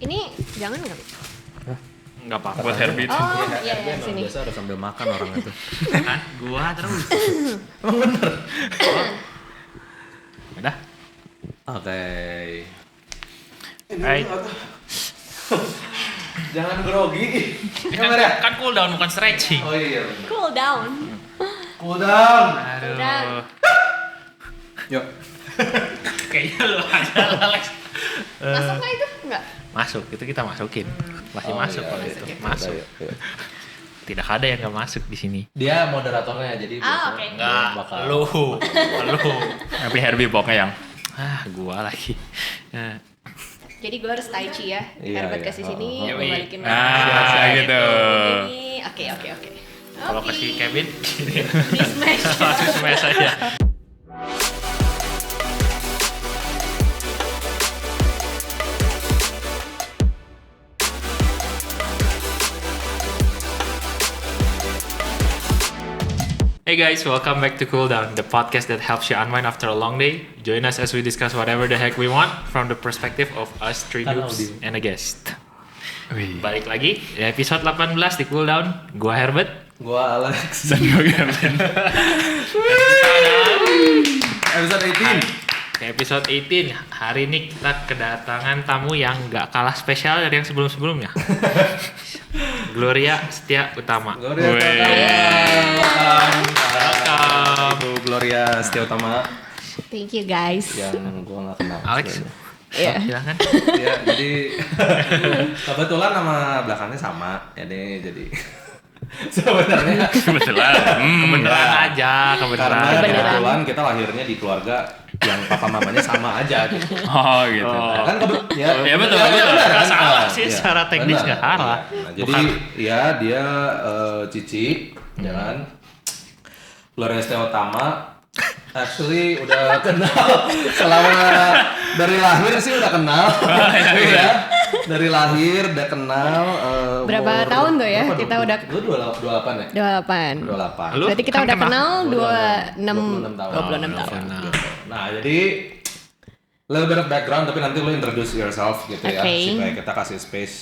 Ini jangan nggak? Nggak apa-apa buat Herbie. Oh iya Herbie emang sini. biasa harus sambil makan orang itu. Kan gua terus. Emang bener. Udah. Oke. Hai. Jangan grogi. Kan cool down bukan stretching. Oh iya. Cool down. Cool down. Aduh. Udah. Yuk. Kayaknya lu aja Alex. Masuk nggak itu? Nggak. Masuk, itu kita masukin. Masih Oh, masuk iya, kalau iya. itu. Yuk, Masuk. yuk. Tidak ada yang nggak masuk di sini. Dia moderatornya jadi biasanya oke. dia bakal Lu. Tapi Herbie pokoknya yang gua lagi. Nah, Jadi gue harus tai chi ya. Iya, Herbert iya. kasih sini, Yoi. gue balikin Gitu. Ini, oke. Kalau kasih Kevin, Di smash. langsung smash aja. Hey guys, welcome back to Cool Down, the podcast that helps you unwind after a long day. Join us as we discuss whatever the heck we want from the perspective of us three dudes and a guest. Balik lagi di episode 18 di Cool Down. Gua Herbert. Gua Alex. Dan gua Kevin. Episode 18. Ke episode 18, hari ini kita kedatangan tamu yang gak kalah spesial dari yang sebelum-sebelumnya. Gloria Setia Utama. Gloria Wey. Welcome. Ibu Gloria Setia Utama Thank you guys. yang gua nggak kenal. Alex. Iya. Silakan. Ya, jadi kebetulan nama belakangnya sama. Jadi sebenarnya Kebetulan. Kebetulan aja, kebetulan. karena Kebenaran. kebetulan kita lahirnya di keluarga yang papa mamanya sama aja gitu. Oh gitu. Kan Ya betul, betul. benar, Nggak kan? salah Ah, sih, iya. secara teknis Benar, nggak salah. iya. Nah, jadi ya dia Cici, ya kan. Gloria Setia Utama. Actually udah kenal selama dari lahir sih udah kenal. Ya. Dari lahir udah kenal. Berapa tahun tuh ya? berapa, Kita udah 28 ya? 28. 28. Lu Berarti kita kan udah kenal 26 tahun. 26 tahun. Gitu. Nah, jadi little bit of background tapi nanti lu introduce yourself gitu ya Oke. supaya kita kasih space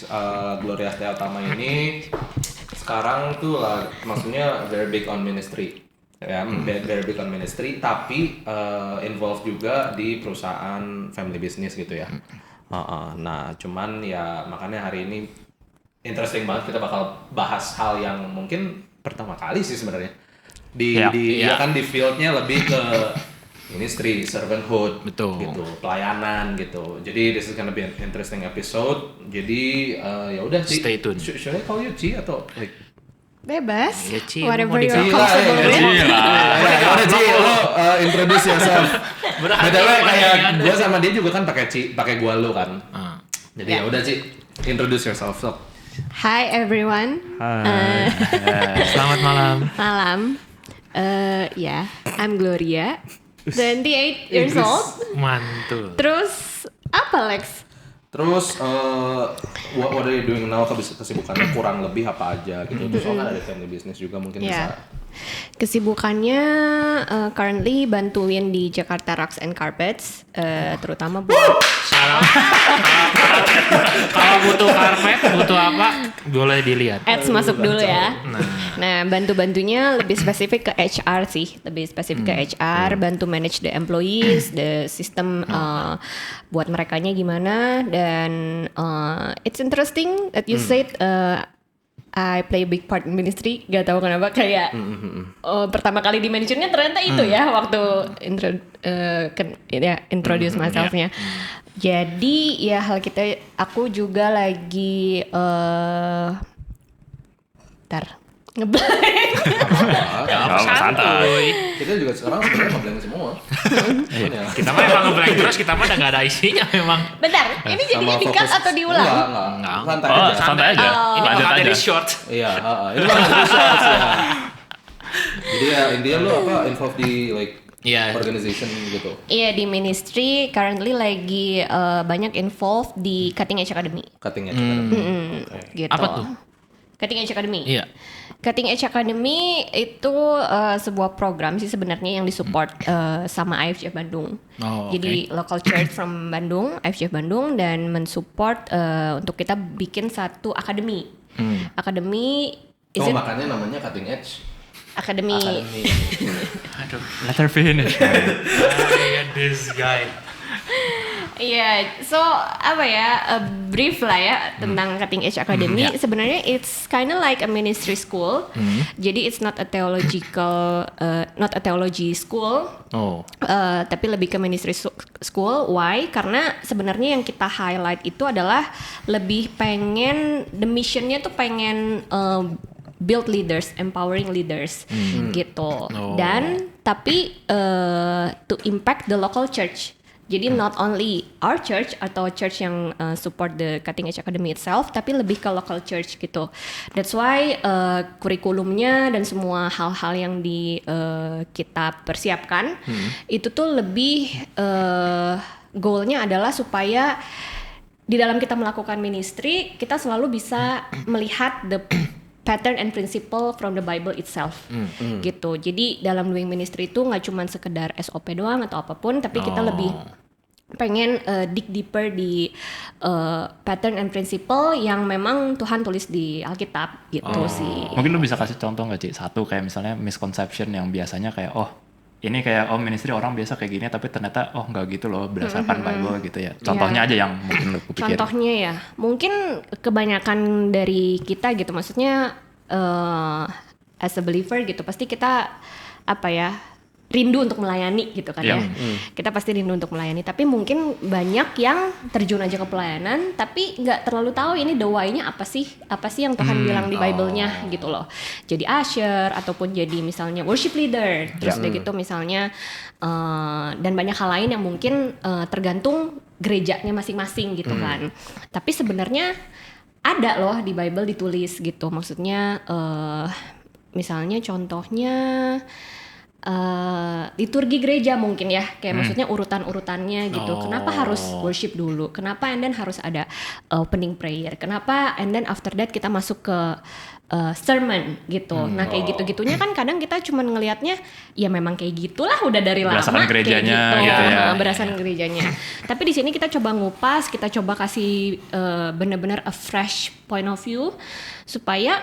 Gloria Setia Utama ini sekarang tuh lah maksudnya very big on ministry ya, very big on ministry tapi involved juga di perusahaan family business gitu ya. Nah, cuman ya makanya hari ini interesting banget kita bakal bahas hal yang mungkin pertama kali sih sebenarnya Iya. ya kan di fieldnya lebih ke ministry, servanthood, Betul. gitu, pelayanan gitu. Jadi this is gonna be an interesting episode. Jadi ya udah Ci. Stay tuned. Should I call you Ci atau like? Bebas. Ya, Ci, Whatever mau you're di- comfortable Gila, with. Udah Ci, lo introduce yourself. Berarti Btw apa kayak yang ada? gue sama dia juga kan pakai Ci, pakai gua lu kan. Jadi Ya. ya udah Ci, introduce yourself. So. Hi everyone. Selamat malam. Malam. Ya, I'm Gloria. 28 years Inggris. old. Mantul. Terus apa Lex? Terus what are you doing now? Kesibukannya kurang lebih apa aja gitu. Terus kan ada family business juga mungkin Ya. bisa. Kesibukannya currently bantuin di Jakarta Rugs and Carpets, terutama buat Kalau butuh karpet, butuh apa, boleh dilihat. ads masuk dulu ya. Nah. Nah, bantu-bantunya lebih spesifik ke HR sih, lebih spesifik ke HR, bantu manage the employees, the system buat merekanya gimana, dan it's interesting that you said I play a big part in ministry. Gak tahu kenapa kayak pertama kali di mentionnya ternyata itu ya waktu introduce myself-nya. Jadi ya aku juga lagi ngeblank. Ya, apa santuy. Kita juga sekarang sebenarnya ngeblank semua. Ya. Kita mah emang ngeblank terus, kita mah udah gak ada isinya memang. Bentar, ini jadinya Sama di-cut fokus- atau diulang? Enggak. Santai Oh, aja. santai aja. Oh. Ini Lanjut bakal aja. jadi short. Iya, ini mah nggak bisa ya. Jadi ya intinya lu apa involved di like Iya. organization gitu. Iya, di ministry currently lagi banyak involved di Cutting Edge Academy. Cutting edge academy. Gitu. Apa tuh? Cutting Edge Academy. Iya. Cutting Edge Academy itu sebuah program sih sebenarnya yang disupport sama IFJF Bandung. Oh, Jadi local church from Bandung, IFJF Bandung, dan mensupport untuk kita bikin satu akademi. Akademi makanya namanya Cutting Edge Academy. Aduh, let her finish. I hate this guy. Iya, so apa ya, brief lah ya tentang Cutting Edge Academy. Sebenarnya it's kinda like a ministry school. Jadi it's not a theology school. Oh. Tapi lebih ke ministry school. Why? Karena sebenarnya yang kita highlight itu adalah lebih pengen, the missionnya tuh pengen build leaders, empowering leaders gitu. Dan tapi to impact the local church. Jadi not only our church atau church yang support the Cutting Edge Academy itself, tapi lebih ke local church gitu. That's why kurikulumnya dan semua hal-hal yang kita persiapkan itu tuh lebih goalnya adalah supaya di dalam kita melakukan ministry kita selalu bisa melihat the pattern and principle from the Bible itself gitu. Jadi dalam doing ministry itu nggak cuma sekedar SOP doang atau apapun, tapi kita lebih pengen dig deeper di pattern and principle yang memang Tuhan tulis di Alkitab gitu sih. Mungkin lu bisa kasih contoh nggak Ci? Satu kayak misalnya misconception yang biasanya kayak ini kayak ministry orang biasa kayak gini tapi ternyata nggak gitu loh berdasarkan Bible gitu ya. Contohnya aja yang mungkin lu pikir. Contohnya ya, mungkin kebanyakan dari kita gitu, maksudnya as a believer gitu, pasti kita rindu untuk melayani gitu kan ya. Kita pasti rindu untuk melayani, tapi mungkin banyak yang terjun aja ke pelayanan tapi nggak terlalu tahu ini the why-nya apa sih yang Tuhan bilang di Bible-nya gitu loh. Jadi usher ataupun jadi misalnya worship leader, terus udah gitu misalnya dan banyak hal lain yang mungkin tergantung gerejanya masing-masing gitu kan. Tapi sebenarnya ada loh di Bible ditulis gitu, maksudnya misalnya contohnya liturgi gereja mungkin ya, kayak maksudnya urutan-urutannya gitu. Kenapa harus worship dulu? Kenapa and then harus ada opening prayer? Kenapa and then after that kita masuk ke sermon gitu. Nah kayak gitu-gitunya kan kadang kita cuma ngelihatnya ya memang kayak gitulah udah dari lama berdasarkan gerejanya kayak gitu, gitu ya. Berdasarkan gerejanya. Tapi di sini kita coba ngupas, kita coba kasih benar-benar a fresh point of view supaya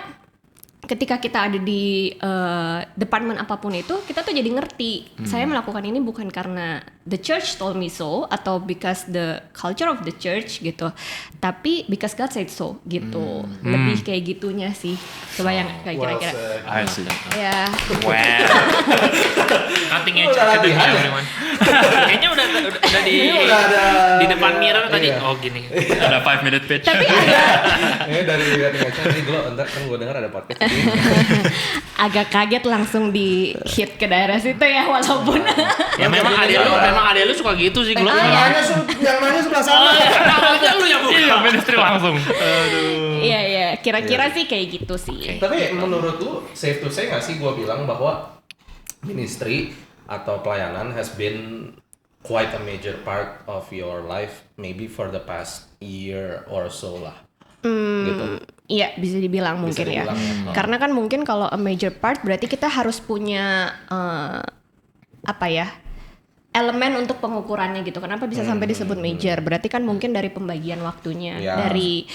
ketika kita ada di departemen apapun itu, kita tuh jadi ngerti. Saya melakukan ini bukan karena the church told me so atau because the culture of the church gitu, tapi because God said so gitu. Lebih kayak gitunya sih. Coba yang kayak kira-kira. I see. Ya. Well. Cutting Edge Academy everyone. Kayaknya udah di depan mirror tadi. Oh gini. Ada 5-minute pitch. Tapi ada Ini dari Cutting Edge nih gue dengar ada podcast ini. agak kaget langsung di hit ke daerah situ ya, walaupun Ya memang ada lu suka gitu sih Glo. Yang nanya sebelah sana. Aja lu yang buka. Ministry langsung. iya kira-kira sih kayak gitu sih. Tapi menurut lu safe to say nggak sih gue bilang bahwa ministry atau pelayanan has been quite a major part of your life maybe for the past year or so lah. Gitu. Iya, bisa dibilang mungkin ya. Karena kan mungkin kalau a major part berarti kita harus punya elemen untuk pengukurannya gitu. Kenapa bisa sampai disebut major? Berarti kan mungkin dari pembagian waktunya, dari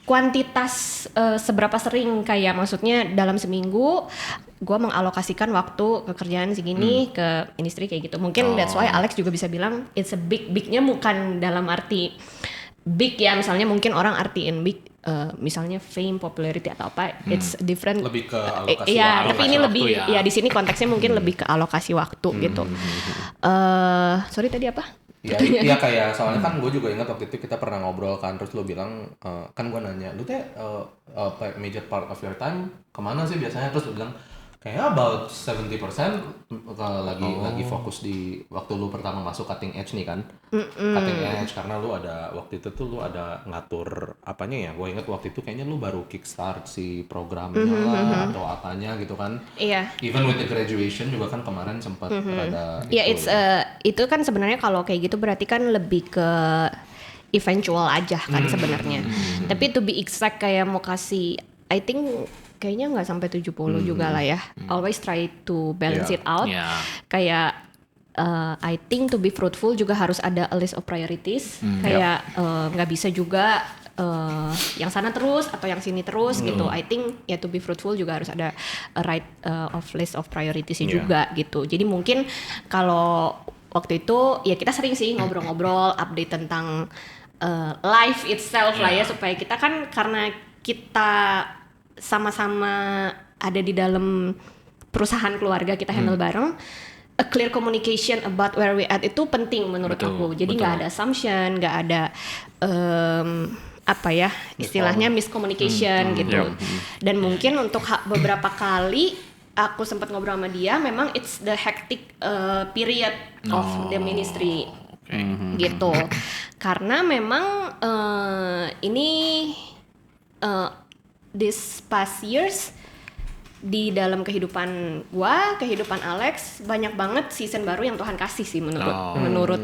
kuantitas seberapa sering, kayak maksudnya dalam seminggu gue mengalokasikan waktu kerjaan segini ke ministry kayak gitu. Mungkin that's why Alex juga bisa bilang it's a bignya bukan dalam arti big ya, misalnya mungkin orang artiin big misalnya fame, popularity atau apa, it's different. Lebih ke alokasi ya, waktu. tapi ini lebih ya di sini konteksnya mungkin lebih ke alokasi waktu gitu. Sorry tadi apa? Ya kayak soalnya kan gue juga ingat waktu itu kita pernah ngobrol kan, terus lo bilang kan gue nanya lu teh major part of your time kemana sih biasanya, terus lo bilang kayaknya about 70% lagi fokus di waktu lu pertama masuk Cutting Edge nih kan. Cutting Edge karena lu ada waktu itu tuh lu ada ngatur apanya ya, gue inget waktu itu kayaknya lu baru kickstart si programnya lah atau apanya gitu kan. Iya. Even with the graduation juga kan kemarin sempat ada Iya, itu kan sebenarnya kalau kayak gitu berarti kan lebih ke eventual aja kan sebenarnya. Tapi to be exact kayak mau kasih, I think kayaknya nggak sampai 70 juga lah ya. Always try to balance it out. Yeah. Kayak I think to be fruitful juga harus ada a list of priorities. Kayak nggak bisa juga yang sana terus atau yang sini terus gitu. I think ya to be fruitful juga harus ada a right of list of priorities juga gitu. Jadi mungkin kalau waktu itu ya kita sering sih ngobrol-ngobrol update tentang life itself lah ya, supaya kita kan karena kita sama-sama ada di dalam perusahaan keluarga kita handle bareng, a clear communication about where we at itu penting menurut aku. Jadi nggak ada assumption, nggak ada apa ya istilahnya miscommunication gitu. Dan mungkin untuk beberapa kali aku sempat ngobrol sama dia, memang it's the hectic period of the ministry gitu. Karena memang ini this past years di dalam kehidupan gua, kehidupan Alex, banyak banget season baru yang Tuhan kasih sih menurut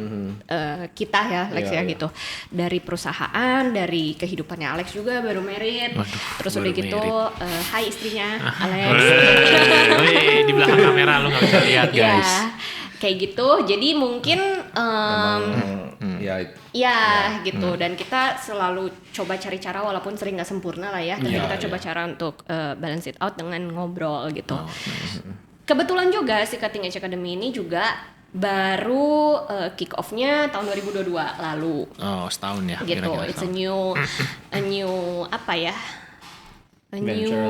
kita ya, Lex ya gitu. Dari perusahaan, dari kehidupannya Alex juga baru married. Terus udah gitu, hai istrinya Alex. Di belakang kamera lu nggak bisa lihat guys. Ya, kayak gitu. Jadi mungkin gitu. Dan kita selalu coba cari cara walaupun sering nggak sempurna lah ya. Tapi kita coba cara untuk balance it out dengan ngobrol gitu. Kebetulan juga si Cutting Edge Academy ini juga baru kick off-nya tahun 2022 lalu. Oh, setahun ya. Gitu. Kira-kira It's a new apa ya? Venture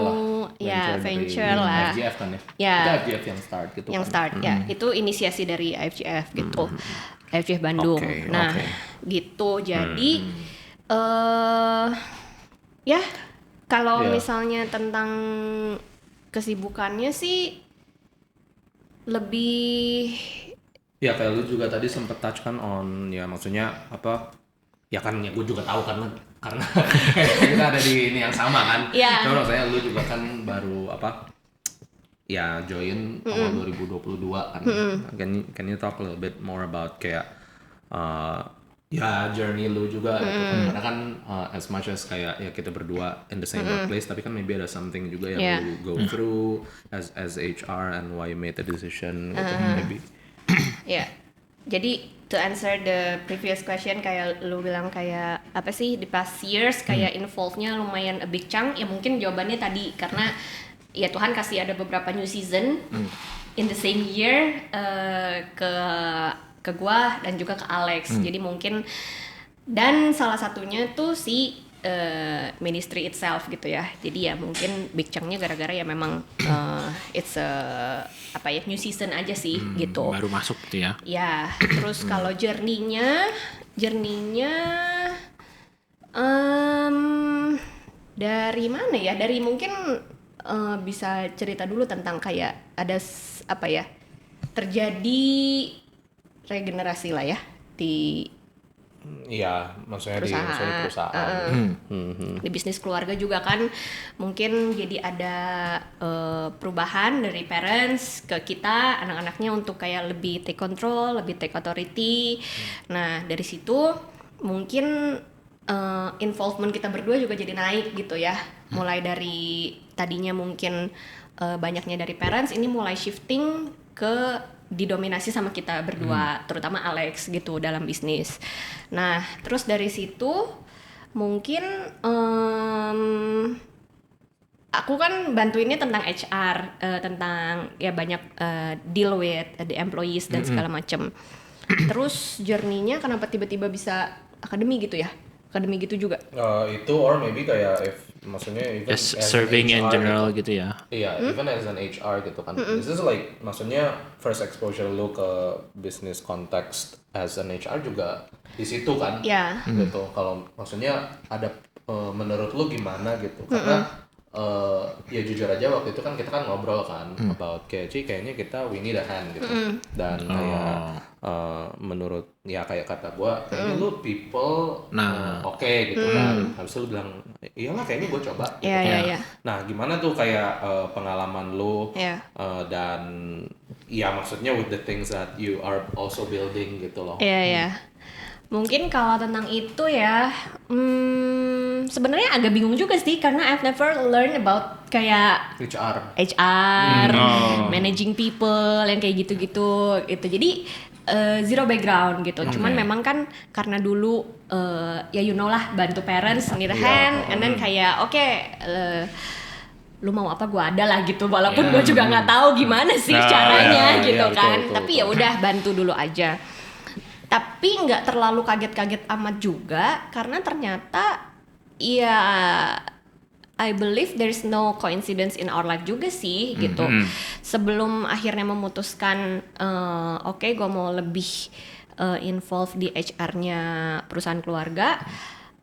lah. IFGF kan ya? Ya. Itu IFGF yang start gitu. Yang start ya. Itu inisiasi dari IFGF gitu. IFGF Bandung. Gitu. Jadi ya kalau misalnya tentang kesibukannya sih lebih ya kayak lu juga tadi sempet touch kan on ya, maksudnya apa ya kan, ya gue juga tahu karena kita ada di ini yang sama kan. Cuma maksudnya lu juga kan baru apa ya join awal 2022 kan. Can you talk a little bit more about kayak ya journey lu juga gitu. Karena kan as much as kayak ya kita berdua in the same workplace, tapi kan maybe ada something juga yang lu go through as HR and why you made the decision gitu maybe. Ya, jadi to answer the previous question, kayak lu bilang kayak apa sih di past years kayak involve-nya lumayan a big chunk, ya mungkin jawabannya tadi karena ya Tuhan kasih ada beberapa new season in the same year ke gua dan juga ke Alex. Jadi mungkin dan salah satunya tuh si ministry itself gitu ya. Jadi ya mungkin big chunk-nya gara-gara ya memang it's apa ya new season aja sih gitu. Baru masuk tuh ya. Ya, terus kalau journey-nya dari mana ya? Dari mungkin bisa cerita dulu tentang kayak ada apa ya? Terjadi regenerasi lah ya di maksudnya perusahaan. Di bisnis keluarga juga kan mungkin jadi ada perubahan dari parents ke kita, anak-anaknya untuk kayak lebih take control, lebih take authority. Nah dari situ mungkin involvement kita berdua juga jadi naik gitu ya. Mulai dari tadinya mungkin banyaknya dari parents, ini mulai shifting ke didominasi sama kita berdua, terutama Alex gitu dalam bisnis. Nah, terus dari situ mungkin aku kan bantuinnya tentang HR, tentang ya banyak deal with the employees dan segala macam. Terus journey-nya kenapa tiba-tiba bisa akademi gitu ya? Akademi gitu juga. Itu or maybe kayak maksudnya even Just serving in general gitu ya. Iya, even as an HR gitu kan. This is like maksudnya first exposure lu ke business context as an HR juga di situ kan. Iya. Gitu. Kalau maksudnya ada menurut lu gimana gitu. Karena ya jujur aja waktu itu kan kita kan ngobrol kan about kayaknya kita we need a hand gitu. Dan kayak menurut ya kayak kata gua kayaknya lu people oke gitu kan. Habis itu lu bilang iyalah kayaknya gua coba gitu kan. Iya. Nah, gimana tuh kayak pengalaman lu dan ya maksudnya with the things that you are also building gitu loh. Iya. Mungkin kalau tentang itu ya, sebenarnya agak bingung juga sih karena I've never learn about kayak HR, managing people yang kayak gitu-gitu gitu. Jadi zero background gitu. Cuman memang kan karena dulu ya you know lah bantu parents on the hand, and then kayak lu mau apa gue ada lah gitu, walaupun gue juga nggak tahu gimana sih caranya gitu kan. betul, Tapi ya udah bantu dulu aja. Tapi nggak terlalu kaget-kaget amat juga karena ternyata ya I believe there's no coincidence in our life juga sih gitu. Sebelum akhirnya memutuskan gue mau lebih involved di HR-nya perusahaan keluarga,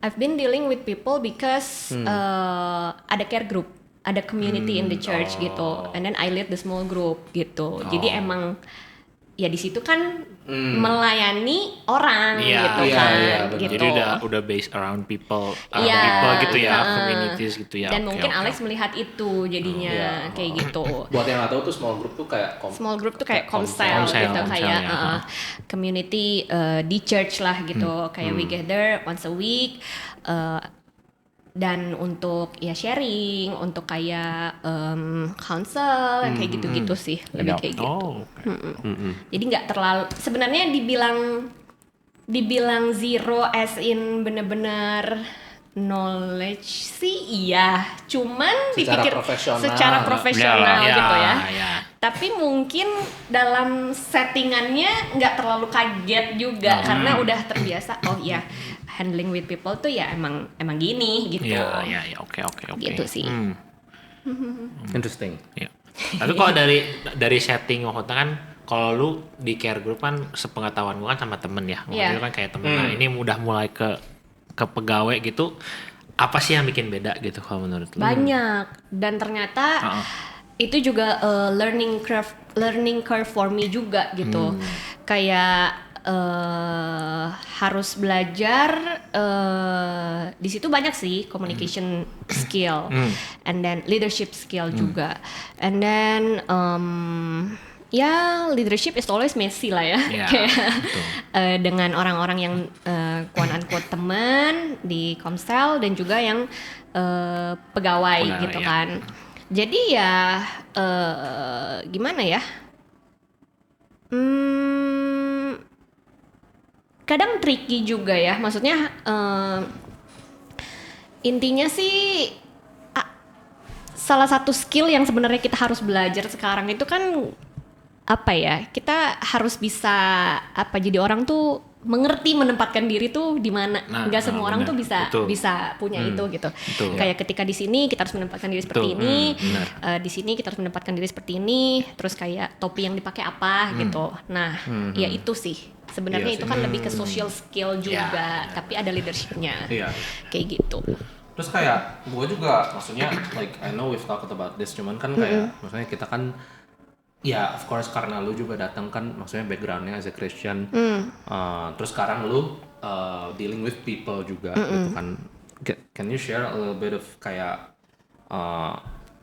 I've been dealing with people because ada care group, ada community in the church gitu, and then I lead the small group gitu. Jadi emang ya di situ kan melayani orang gitu kan. Gitu. Jadi udah based around people, Iya, gitu ya, communities gitu ya. Dan mungkin Alex melihat itu jadinya kayak gitu. Buat yang nggak tahu tuh small group tuh kayak Small group tuh kayak komsel gitu, kayak community di church lah gitu. Kayak we gather once a week. Dan untuk ya sharing, untuk kayak counsel, kayak gitu-gitu sih, lebih kayak gitu. Jadi nggak terlalu, sebenarnya dibilang zero as in bener-bener knowledge sih iya, cuman dipikir secara profesional gitu ya. Tapi mungkin dalam settingannya nggak terlalu kaget juga karena udah terbiasa. Oh iya, handling with people tuh ya emang gini gitu. Iya, oke. Gitu sih. interesting. Ya. Tapi kalau dari setting maksudnya kan kalau lu di care group kan sepengetahuan gua kan sama temen ya. Maksudnya kan kayak temen. Nah, ini udah mulai ke pegawai gitu. Apa sih yang bikin beda gitu kalau menurut lu? Banyak, dan ternyata itu juga learning curve for me juga gitu. Kayak harus belajar di situ banyak sih communication skill, and then leadership skill juga, and then ya leadership is always messy lah ya, dengan orang-orang yang quote unquote teman di Komsel dan juga yang pegawai gitu kan. Jadi ya gimana ya? Kadang tricky juga ya, maksudnya intinya sih salah satu skill yang sebenarnya kita harus belajar sekarang itu kan apa ya, kita harus bisa jadi orang tuh mengerti menempatkan diri tuh di mana. Nggak semua orang tuh bisa punya itu gitu. Kayak ketika di sini kita harus menempatkan diri seperti ini, di sini kita harus menempatkan diri seperti ini, terus kayak topi yang dipakai apa gitu. Nah, ya itu sih. Sebenarnya itu kan lebih ke social skill juga, tapi ada leadershipnya. Kayak gitu. Terus kayak gue juga maksudnya like I know we've talked about this, cuman kan kayak maksudnya kita kan ya of course karena lu juga datang kan maksudnya backgroundnya as a Christian, terus sekarang lu dealing with people juga gitu kan. Can you share a little bit of kayak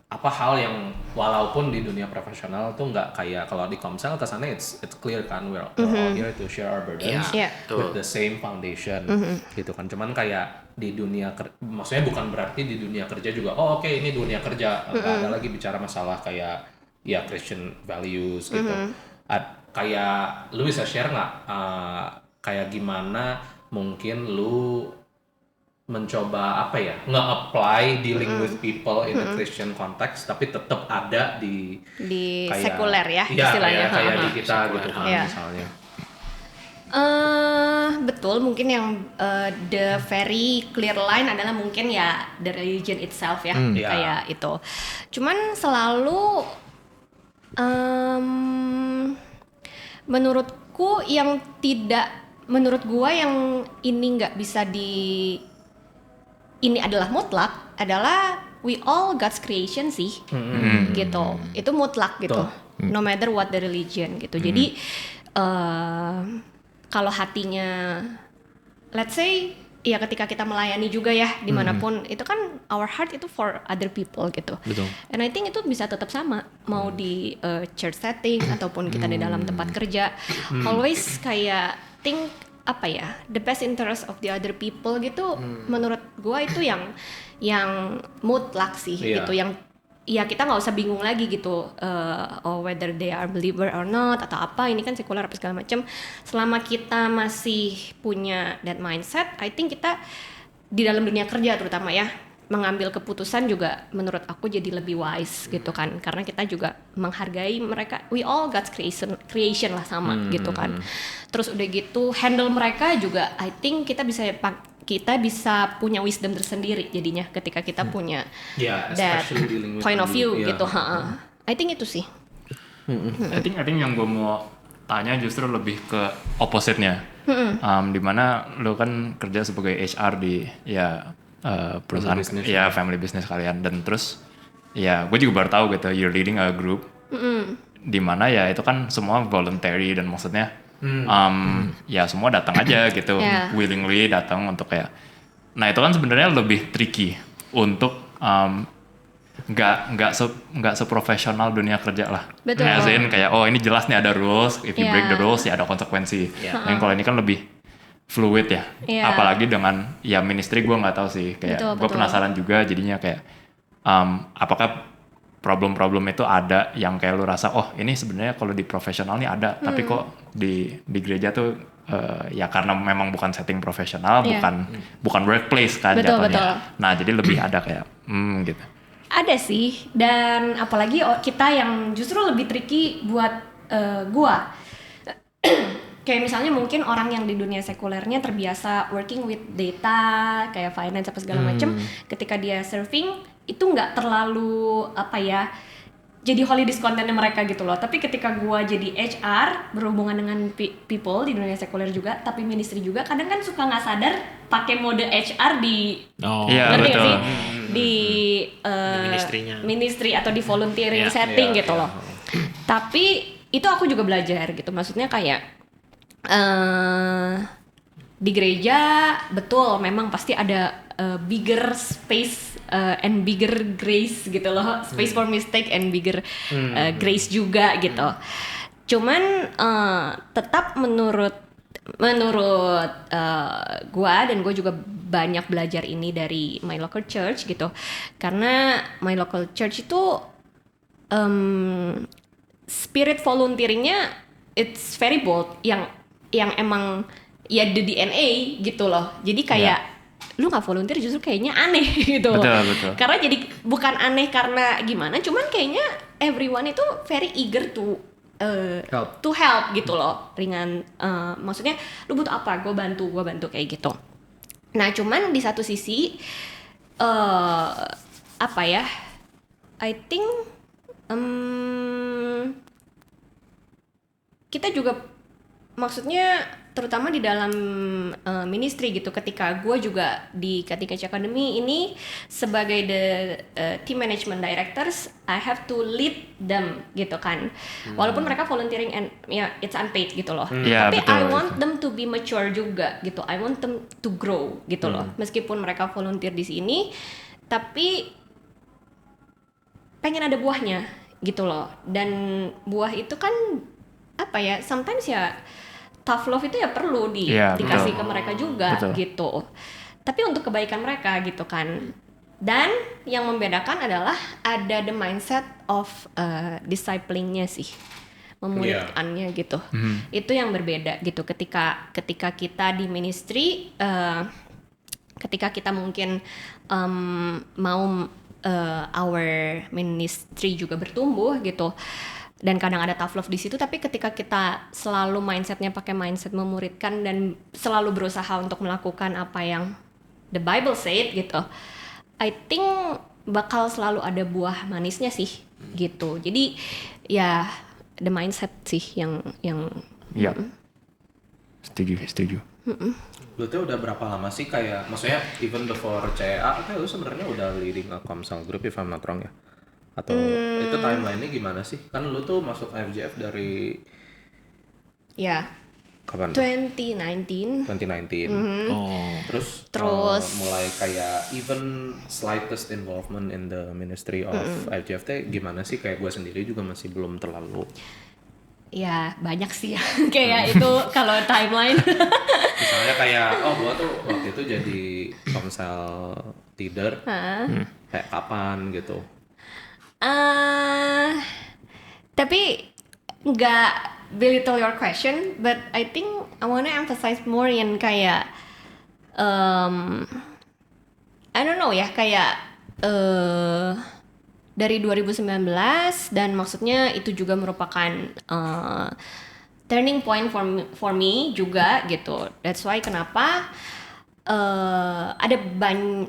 apa hal yang walaupun di dunia profesional tuh nggak kayak kalau di Komsel kesannya it's clear kan we're all here to share our burdens with the same foundation gitu kan. Cuman kayak di dunia maksudnya bukan berarti di dunia kerja juga oke, ini dunia kerja nggak ada lagi bicara masalah kayak ya Christian values gitu. Kayak lu bisa share nggak kayak gimana mungkin lu mencoba nge-apply dealing with people in a Christian context tapi tetap ada di kayak, sekuler ya istilahnya kayak di kita gitu kan misalnya. Betul, mungkin yang the very clear line adalah mungkin ya the religion itself ya, kayak itu. Cuman selalu menurutku menurut gua yang ini nggak bisa ini adalah mutlak, adalah we all God's creation sih, gitu. Itu mutlak gitu, no matter what the religion gitu. Jadi kalau hatinya, let's say, ya ketika kita melayani juga ya dimanapun, itu kan our heart itu for other people gitu. Betul. And I think itu bisa tetap sama, mau di church setting ataupun kita di dalam tempat kerja. Always kayak think apa ya, the best interest of the other people gitu. Menurut gue itu yang mutlak sih gitu, yang ya kita nggak usah bingung lagi gitu, whether they are believer or not atau apa, ini kan sekuler apa segala macam. Selama kita masih punya that mindset, I think kita di dalam dunia kerja terutama ya, mengambil keputusan juga menurut aku jadi lebih wise gitu kan, karena kita juga menghargai mereka, we all God's creation lah sama gitu kan. Terus udah gitu handle mereka juga, I think kita bisa punya wisdom tersendiri jadinya ketika kita punya that point of view gitu. I think itu sih. I think yang gue mau tanya justru lebih ke opposite-nya. Dimana lo kan kerja sebagai HR di perusahaan family business kalian, dan terus ya gue juga baru tahu gitu you're leading a group dimana ya itu kan semua voluntary, dan maksudnya ya semua datang aja gitu, willingly datang untuk kayak, nah itu kan sebenarnya lebih tricky untuk nggak seprofesional dunia kerja lah. Betul. As in kayak ini jelas nih ada rules, if you break the rules ya ada konsekuensi. Dan kalau ini kan lebih fluid ya, apalagi dengan ya ministry, gue nggak tahu sih, kayak gue penasaran juga jadinya kayak apakah problem-problem itu ada yang kayak lu rasa ini sebenarnya kalau di profesional nih ada, tapi kok di gereja tuh ya karena memang bukan setting profesional, bukan workplace kan jatuhnya. Nah jadi lebih ada kayak gitu. Ada sih, dan apalagi kita yang justru lebih tricky buat gua. Kayak misalnya mungkin orang yang di dunia sekulernya terbiasa working with data, kayak finance apa segala macem, ketika dia surfing itu nggak terlalu jadi holiday contentnya mereka gitu loh. Tapi ketika gua jadi HR berhubungan dengan people di dunia sekuler juga, tapi ministry juga, kadang kan suka nggak sadar pakai mode HR di ngerti nggak sih di ministry atau di volunteering setting gitu loh. Tapi itu aku juga belajar gitu, maksudnya kayak di gereja betul memang pasti ada bigger space and bigger grace gitu loh, space for mistake and bigger grace juga gitu. Cuman tetap menurut gua, dan gua juga banyak belajar ini dari my local church gitu, karena my local church itu spirit volunteeringnya it's very bold, yang emang ya the DNA gitu loh. Jadi kayak lu nggak volunteer justru kayaknya aneh gitu. Betul. Karena jadi bukan aneh karena gimana, cuman kayaknya everyone itu very eager to help gitu loh. Ringan, maksudnya lu butuh apa, gue bantu kayak gitu. Nah cuman di satu sisi I think kita juga, maksudnya terutama di dalam ministry gitu, ketika gue juga di KTKC Academy ini sebagai the team management directors, I have to lead them gitu kan. Walaupun mereka volunteering and it's unpaid gitu loh. Tapi betul, I want them to be mature juga gitu. I want them to grow gitu loh. Meskipun mereka volunteer di sini, tapi pengen ada buahnya gitu loh. Dan buah itu kan sometimes tough love itu ya perlu dikasih ke mereka juga gitu. Tapi untuk kebaikan mereka gitu kan. Dan yang membedakan adalah ada the mindset of discipling-nya sih, memuridkannya gitu. Itu yang berbeda gitu. Ketika kita di ministry, ketika kita mungkin mau our ministry juga bertumbuh gitu. Dan kadang ada tough love di situ, tapi ketika kita selalu mindsetnya pakai mindset memuridkan dan selalu berusaha untuk melakukan apa yang the Bible said gitu, I think bakal selalu ada buah manisnya sih gitu. Jadi ya the mindset sih yang setuju. Berarti udah berapa lama sih, kayak maksudnya even before CA lu sebenarnya udah leading a Comsal group if I'm not wrong ya? Atau itu timeline-nya gimana sih? Kan lu tuh masuk FGF dari kapan? 2019. Terus mulai kayak even slightest involvement in the ministry of FGF gimana sih? Kayak gue sendiri juga masih belum terlalu Ya banyak sih ya. Kayak itu kalau timeline. Misalnya kayak gua tuh waktu itu jadi komsel leader. Kayak kapan gitu. Tapi nggak belittle your question, but I think I wanna emphasize more yang kayak I don't know ya, kayak dari 2019, dan maksudnya itu juga merupakan turning point for me juga gitu. That's why kenapa ada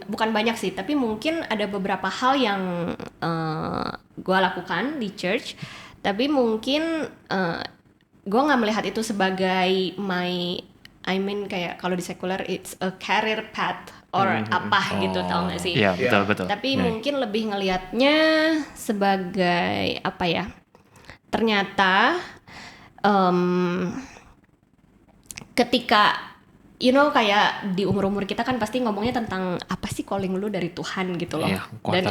bukan banyak sih, tapi mungkin ada beberapa hal yang gue lakukan di church, tapi mungkin gue nggak melihat itu sebagai kayak kalau di sekuler it's a career path or apa gitu, tau gak sih? Iya, betul. Tapi mungkin lebih ngelihatnya sebagai apa ya? Ternyata ketika kayak di umur-umur kita kan pasti ngomongnya tentang apa sih calling lu dari Tuhan gitu loh. Quarter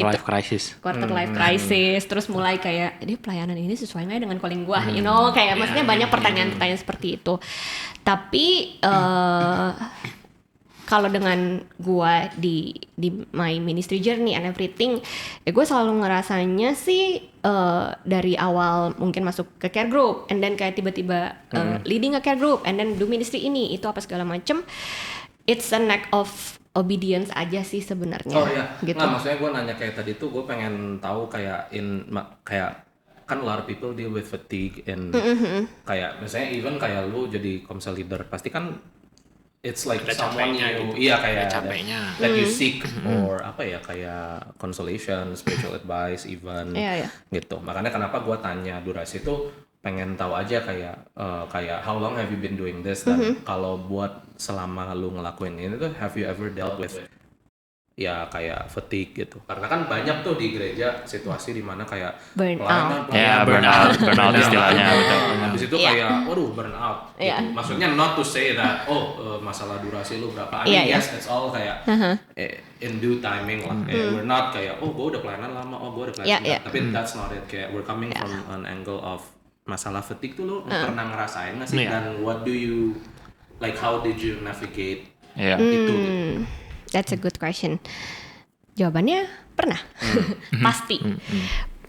life crisis. Terus mulai kayak, ini pelayanan ini sesuai nggak dengan calling gua? Kayak maksudnya banyak pertanyaan-pertanyaan seperti itu. Tapi kalau dengan gua di my ministry journey and everything, gue selalu ngerasanya sih dari awal mungkin masuk ke care group, and then kayak tiba-tiba leading a care group, and then do ministry ini itu apa segala macem. It's an act of obedience aja sih sebenarnya. Oh iya, gitu. Nggak, maksudnya gue nanya kayak tadi tuh gue pengen tahu kayak kayak kan a lot of people deal with fatigue and kayak misalnya even kayak lu jadi komsel leader pasti kan it's like someone you gitu. kayak capeknya that you seek or apa ya, kayak consolation, spiritual advice even gitu. Makanya kenapa gue tanya durasi itu, pengen tahu aja kayak how long have you been doing this, dan kalau buat selama lu ngelakuin ini tuh have you ever dealt with ya kayak fatigue gitu, karena kan banyak tuh di gereja situasi dimana kayak burnout istilahnya. Habis itu kayak waduh burnout gitu. Maksudnya not to say that masalah durasi lu berapa, yes it's all kayak in due timing lah. We're not kayak gue udah pelayanan lama, gue udah pelayanan tapi that's not it. Kayak we're coming from an angle of masalah fatigue tuh lu pernah ngerasain nggak sih? Dan what do you like, how did you navigate itu gitu? That's a good question. Jawabannya pernah.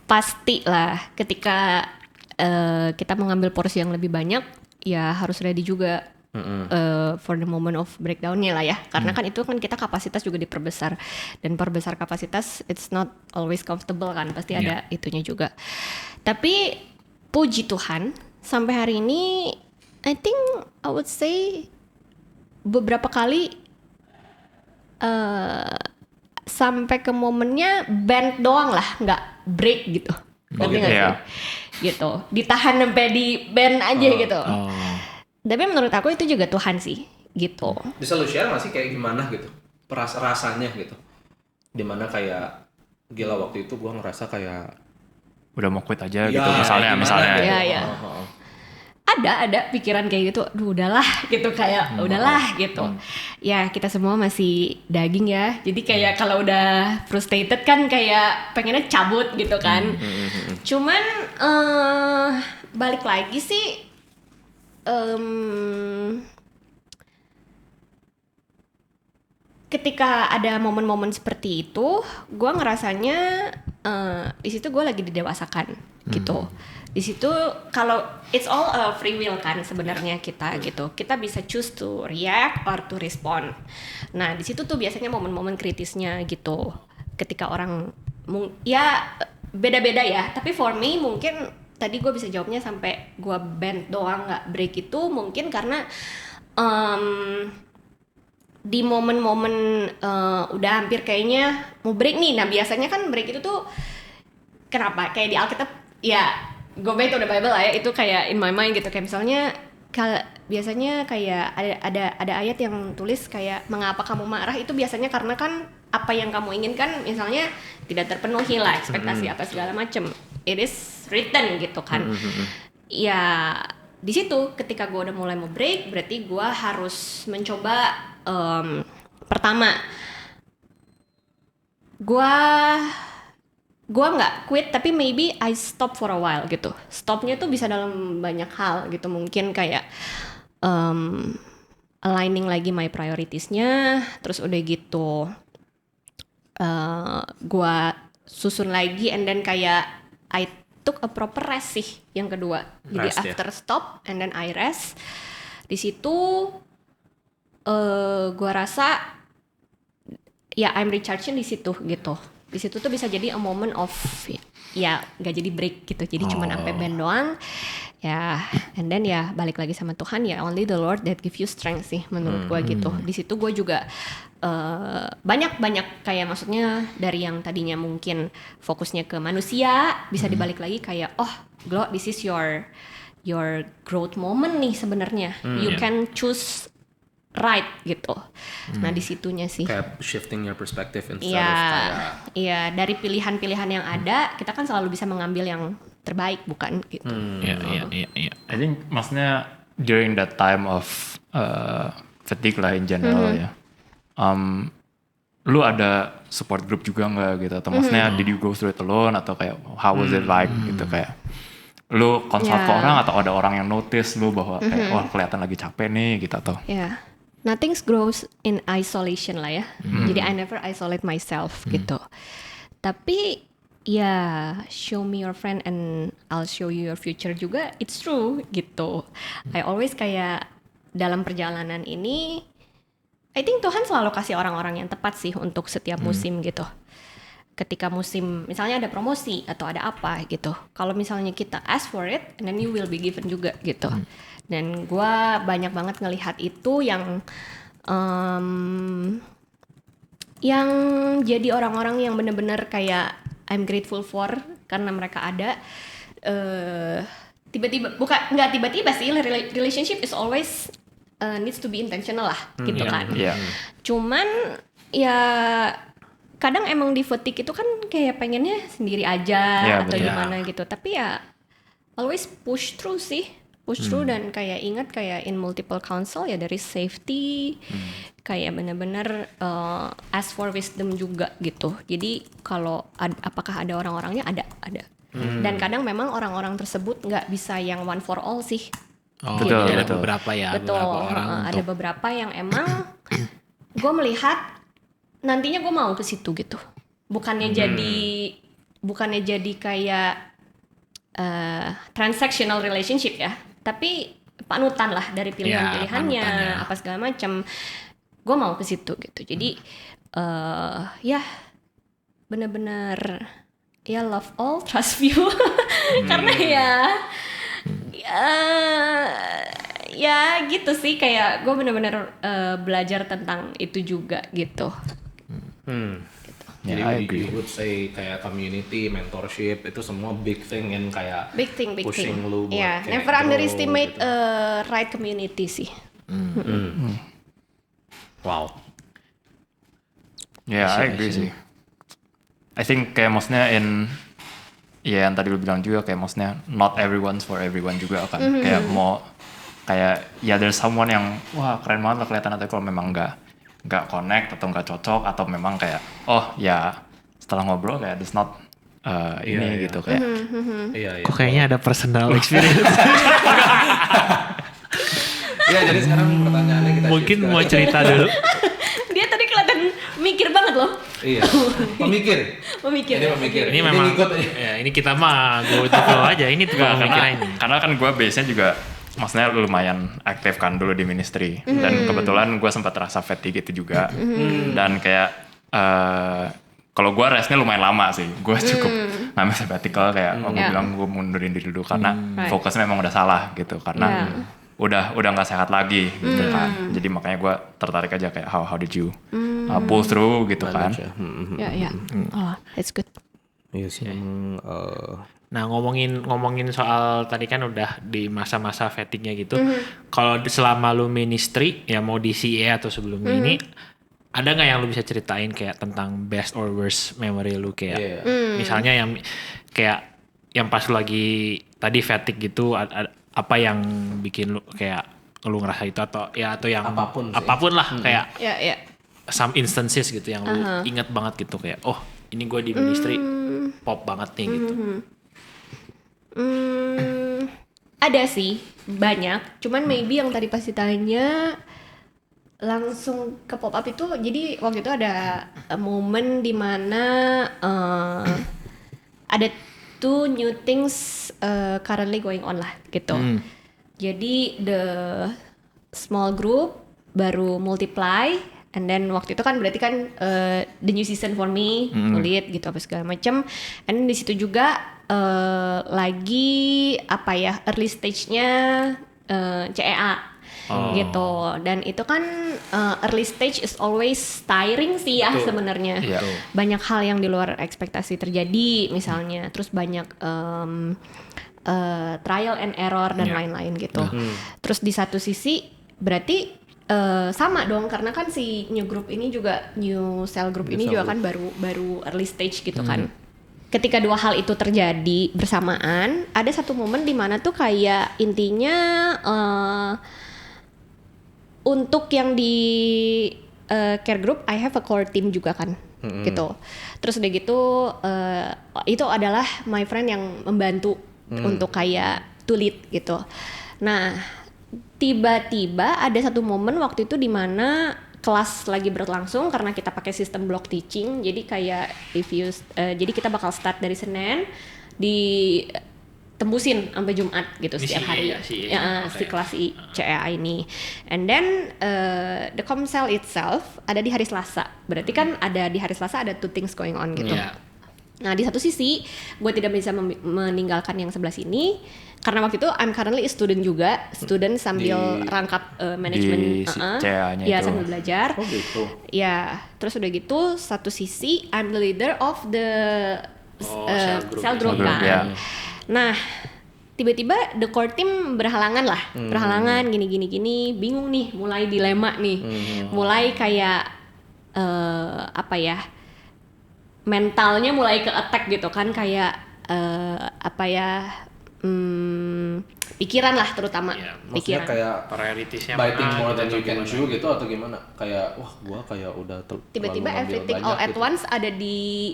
Pasti lah. Ketika kita mengambil porsi yang lebih banyak, ya harus ready juga for the moment of breakdown-nya lah ya. Karena kan itu kan kita kapasitas juga diperbesar, dan perbesar kapasitas it's not always comfortable kan. Pasti ada itunya juga. Tapi puji Tuhan, sampai hari ini I think I would say beberapa kali sampai ke momennya band doang lah, nggak break gitu. Gitu, ditahan sampai di band aja gitu. Tapi menurut aku itu juga Tuhan sih, gitu. Bisa lu share nggak sih kayak gimana gitu rasanya gitu, dimana kayak gila waktu itu gue ngerasa kayak udah mau quit aja gitu misalnya. Ada pikiran kayak gitu, aduh udahlah gitu, kayak udahlah gitu. Ya kita semua masih daging ya, jadi kayak kalau udah frustrated kan kayak pengennya cabut gitu kan. Cuman balik lagi sih, ketika ada momen-momen seperti itu, gue ngerasanya di situ gue lagi didewasakan gitu. Di situ kalau it's all a free will kan sebenarnya kita gitu. Kita bisa choose to react or to respond. Nah, di situ tuh biasanya momen-momen kritisnya gitu. Ketika orang ya beda-beda ya, tapi for me mungkin tadi gue bisa jawabnya sampai gue band doang nggak break itu mungkin karena di momen-momen udah hampir kayaknya mau break nih. Nah, biasanya kan break itu tuh kenapa? Kayak di Alkitab ya, go back to the Bible lah ya, itu kayak in my mind gitu. Kayak misalnya biasanya kayak ada ayat yang tulis kayak mengapa kamu marah, itu biasanya karena kan apa yang kamu inginkan misalnya tidak terpenuhi lah, ekspektasi apa segala macem. It is written gitu kan. Ya di situ ketika gue udah mulai mau break, berarti gue harus mencoba pertama gue gue nggak quit tapi maybe I stop for a while gitu. Stopnya tuh bisa dalam banyak hal gitu, mungkin kayak aligning lagi my priorities-nya, terus udah gitu gue susun lagi, and then kayak I took a proper rest sih yang kedua. Jadi Rest, after stop and then I rest. Di situ gue rasa ya I'm recharging di situ gitu. Di situ tuh bisa jadi a moment of ya gak jadi break gitu. Jadi cuma sampai band doang. Ya, and then ya balik lagi sama Tuhan, ya only the Lord that give you strength sih menurut gue gitu. Di situ gue juga banyak kayak maksudnya dari yang tadinya mungkin fokusnya ke manusia bisa dibalik lagi kayak Glo, this is your growth moment nih sebenarnya. You can choose right gitu. Nah di situnya sih. Kayak shifting your perspective instead Iya, of kayak iya dari pilihan-pilihan yang ada kita kan selalu bisa mengambil yang terbaik bukan gitu. Iya. I think maksudnya during that time of fatigue lah in general ya. Lu ada support group juga nggak gitu? Atau maksudnya did you go through it alone atau kayak how was it like gitu, kayak lu consult ke orang atau ada orang yang notice lu bahwa kayak wah kelihatan lagi capek nih gitu atau? Ya, nothing grows in isolation lah ya. Jadi I never isolate myself gitu. Tapi ya show me your friend and I'll show you your future juga, it's true gitu. I always kayak dalam perjalanan ini I think Tuhan selalu kasih orang-orang yang tepat sih untuk setiap musim gitu. Ketika musim misalnya ada promosi atau ada apa gitu, kalau misalnya kita ask for it and then you will be given juga gitu. Dan gue banyak banget ngelihat itu yang jadi orang-orang yang bener-bener kayak I'm grateful for karena mereka ada. Tiba-tiba nggak tiba-tiba sih, relationship is always needs to be intentional lah gitu kan. Cuman ya kadang emang di fatigue itu kan kayak pengennya sendiri aja atau gimana gitu. Tapi ya always push through sih. Push through dan kayak ingat kayak in multiple counsel ya dari safety. Kayak bener-bener ask for wisdom juga gitu. Jadi kalau apakah ada orang-orangnya ada. Dan kadang memang orang-orang tersebut nggak bisa yang one for all sih. Betul. Ada beberapa ya. Betul. Beberapa orang ada beberapa yang emang gue melihat nantinya gue mau ke situ gitu. Bukannya jadi kayak transactional relationship ya, tapi panutan lah dari pilihan-pilihannya apa segala macam. Gue mau ke situ gitu. Jadi ya benar-benar ya love all, trust few. Karena ya gitu sih, kayak gue bener-bener belajar tentang itu juga gitu. Jadi you would say kayak community, mentorship itu semua big thing in kayak big thing. pushing lu buat kayak never grow, underestimate gitu. right community sih. Wow. Ya, I agree sih. I think kayak maksudnya yang tadi lu bilang juga kayak maksudnya not everyone's for everyone juga kan. Kayak mau kayak ya there's someone yang wah keren banget lah kelihatan, atau kalau memang nggak connect atau nggak cocok atau memang kayak ya setelah ngobrol kayak it's not ini gitu kayak. Iya. Kok kayaknya ada personal experience. Iya, jadi sekarang pertanyaannya kita Mungkin mau cerita dulu. Dia tadi kelihatan mikir banget loh. Iya. Pemikir. Ini pemikir. Ini memang ngikut aja. ya, ini kita mah go with the flow aja. Ini tuh pemikiran ini. Karena kan gue base-nya juga maksudnya lumayan aktif kan dulu di ministry, dan kebetulan gue sempat rasa fatigue gitu juga, dan kayak kalau gue restnya lumayan lama sih, gue cukup ngambil sabbatical kayak gue bilang gue mundurin diri dulu karena fokusnya memang udah salah gitu, karena udah nggak sehat lagi gitu kan, jadi makanya gue tertarik aja kayak how did you pull through gitu kan. Ya. Oh, it's good. Iya sih. Nah ngomongin soal tadi kan udah di masa-masa fatigue-nya gitu. Kalau selama lu ministry ya mau di CA atau sebelumnya ini, ada nggak yang lu bisa ceritain kayak tentang best or worst memory lu kayak misalnya yang kayak yang pas lu lagi tadi fatigue gitu, apa yang bikin lu kayak lu ngerasa itu atau yang apapun lah kayak Ya. some instances gitu yang lu inget banget gitu kayak ini gue di ministry pop banget nih gitu. Ada sih banyak, cuman maybe yang tadi pas ditanya langsung ke pop up itu, jadi waktu itu ada momen dimana ada two new things currently going on lah gitu. Jadi the small group baru multiply, and then waktu itu kan berarti kan the new season for me, to lead gitu apa segala macam. And di situ juga lagi apa ya, early stage-nya CEA gitu. Dan itu kan early stage is always tiring sih ya sebenarnya. Banyak hal yang di luar ekspektasi terjadi misalnya, terus banyak trial and error dan lain-lain gitu. Terus di satu sisi berarti sama dong, karena kan si new cell group ini juga kan baru early stage gitu kan. Ketika dua hal itu terjadi bersamaan, ada satu momen di mana tuh kayak intinya untuk yang di care group I have a core team juga kan gitu. Terus udah gitu itu adalah my friend yang membantu untuk kayak to lead gitu. Nah, tiba-tiba ada satu momen waktu itu di mana kelas lagi berlangsung karena kita pakai sistem block teaching. Jadi kayak jadi kita bakal start dari Senin ditembusin sampai Jumat gitu setiap hari. Si kelas CEA ini. And then the Comcel itself ada di hari Selasa. Berarti kan ada di hari Selasa ada two things going on gitu. Nah, di satu sisi gue tidak bisa meninggalkan yang sebelah sini karena waktu itu I'm currently a student juga, student sambil rangkap manajemen ya sambil belajar. Oh gitu. Ya, terus udah gitu satu sisi I'm the leader of the cell group kan. Nah, tiba-tiba the core team berhalangan gini, bingung nih, mulai dilema nih. Mulai kayak apa ya? Mentalnya mulai ke attack gitu kan, kayak pikiran lah terutama. Maksudnya kayak prioritasnya biting more than you can chew gitu atau gimana? Kayak wah gua kayak udah tiba-tiba everything all at once ada di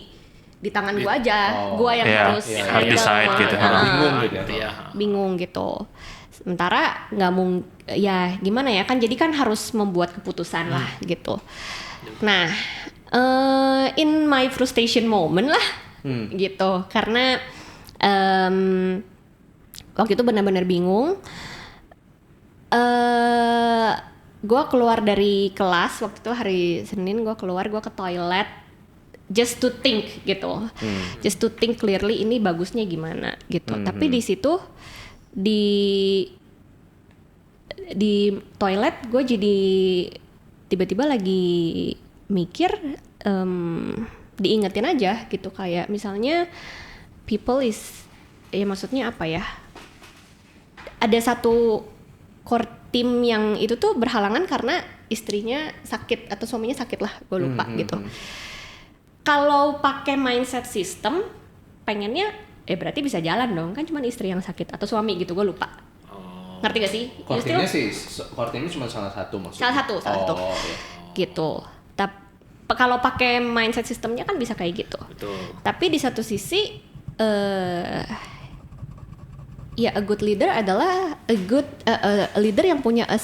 tangan gua aja. Gua yang harus decide gitu. Bingung gitu ya. Bingung gitu. Sementara nggak ya gimana ya kan, jadi kan harus membuat keputusan lah gitu. Nah, in my frustration moment lah gitu, karena waktu itu benar-benar bingung. Gue keluar dari kelas waktu itu hari Senin, gue ke toilet just to think gitu, just to think clearly ini bagusnya gimana gitu. Tapi di situ di toilet gue jadi tiba-tiba lagi mikir, diingetin aja gitu, kayak misalnya people is, ya maksudnya apa ya, ada satu core team yang itu tuh berhalangan karena istrinya sakit atau suaminya sakit lah, gue lupa gitu. Kalau pakai mindset system pengennya berarti bisa jalan dong, kan cuma istri yang sakit atau suami gitu, gue lupa. Ngerti gak sih? Core teamnya cuma salah satu maksudnya. Salah satu gitu. Tapi kalau pakai mindset sistemnya kan bisa kayak gitu. Betul. Tapi di satu sisi ya a good leader adalah a leader yang punya a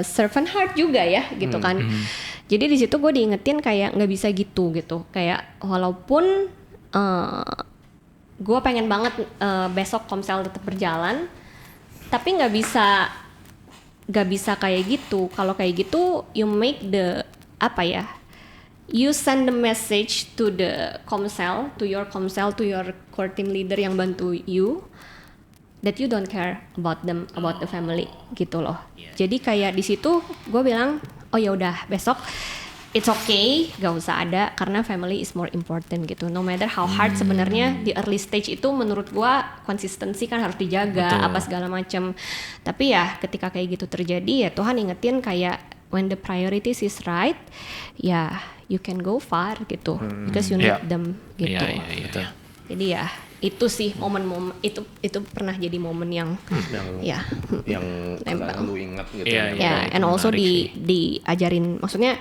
servant heart juga ya gitu kan. Jadi di situ gue diingetin kayak nggak bisa gitu. Kayak walaupun gue pengen banget besok Comcel tetap berjalan, tapi nggak bisa kayak gitu. Kalau kayak gitu you make you send the message to the Comcel, to your core team leader yang bantu you, that you don't care about them, about the family gitu loh. Jadi kayak di situ gue bilang, oh ya udah besok it's okay, gak usah ada karena family is more important gitu. No matter how hard sebenarnya di early stage itu menurut gue konsistensi kan harus dijaga. Betul. Apa segala macam. Tapi ya ketika kayak gitu terjadi ya Tuhan ingetin kayak when the priorities is right, ya you can go far gitu, because you need them gitu. Iya. Jadi ya itu sih momen-momen itu pernah jadi momen yang sekarang lu ingat gitu. Ya, and also diajarin, maksudnya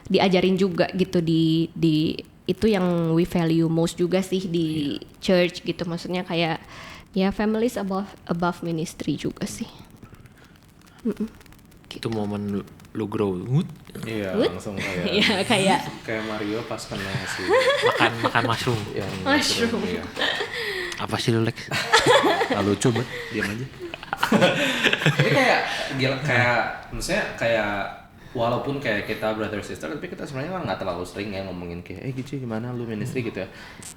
diajarin juga gitu di itu yang we value most juga sih di church gitu, maksudnya kayak ya families above ministry juga sih. Itu momen lu grow. Iya, langsung Iya kayak kayak Mario pas kena si makan mushroom. yang Mushroom. Iya. Apa sih lu Lex? Lucu banget, diam aja. Ini kayak gila, kayak maksudnya kayak walaupun kayak kita brother sister, tapi kita sebenarnya kan nggak terlalu sering ya ngomongin kayak gitu gimana lu ministry gitu ya.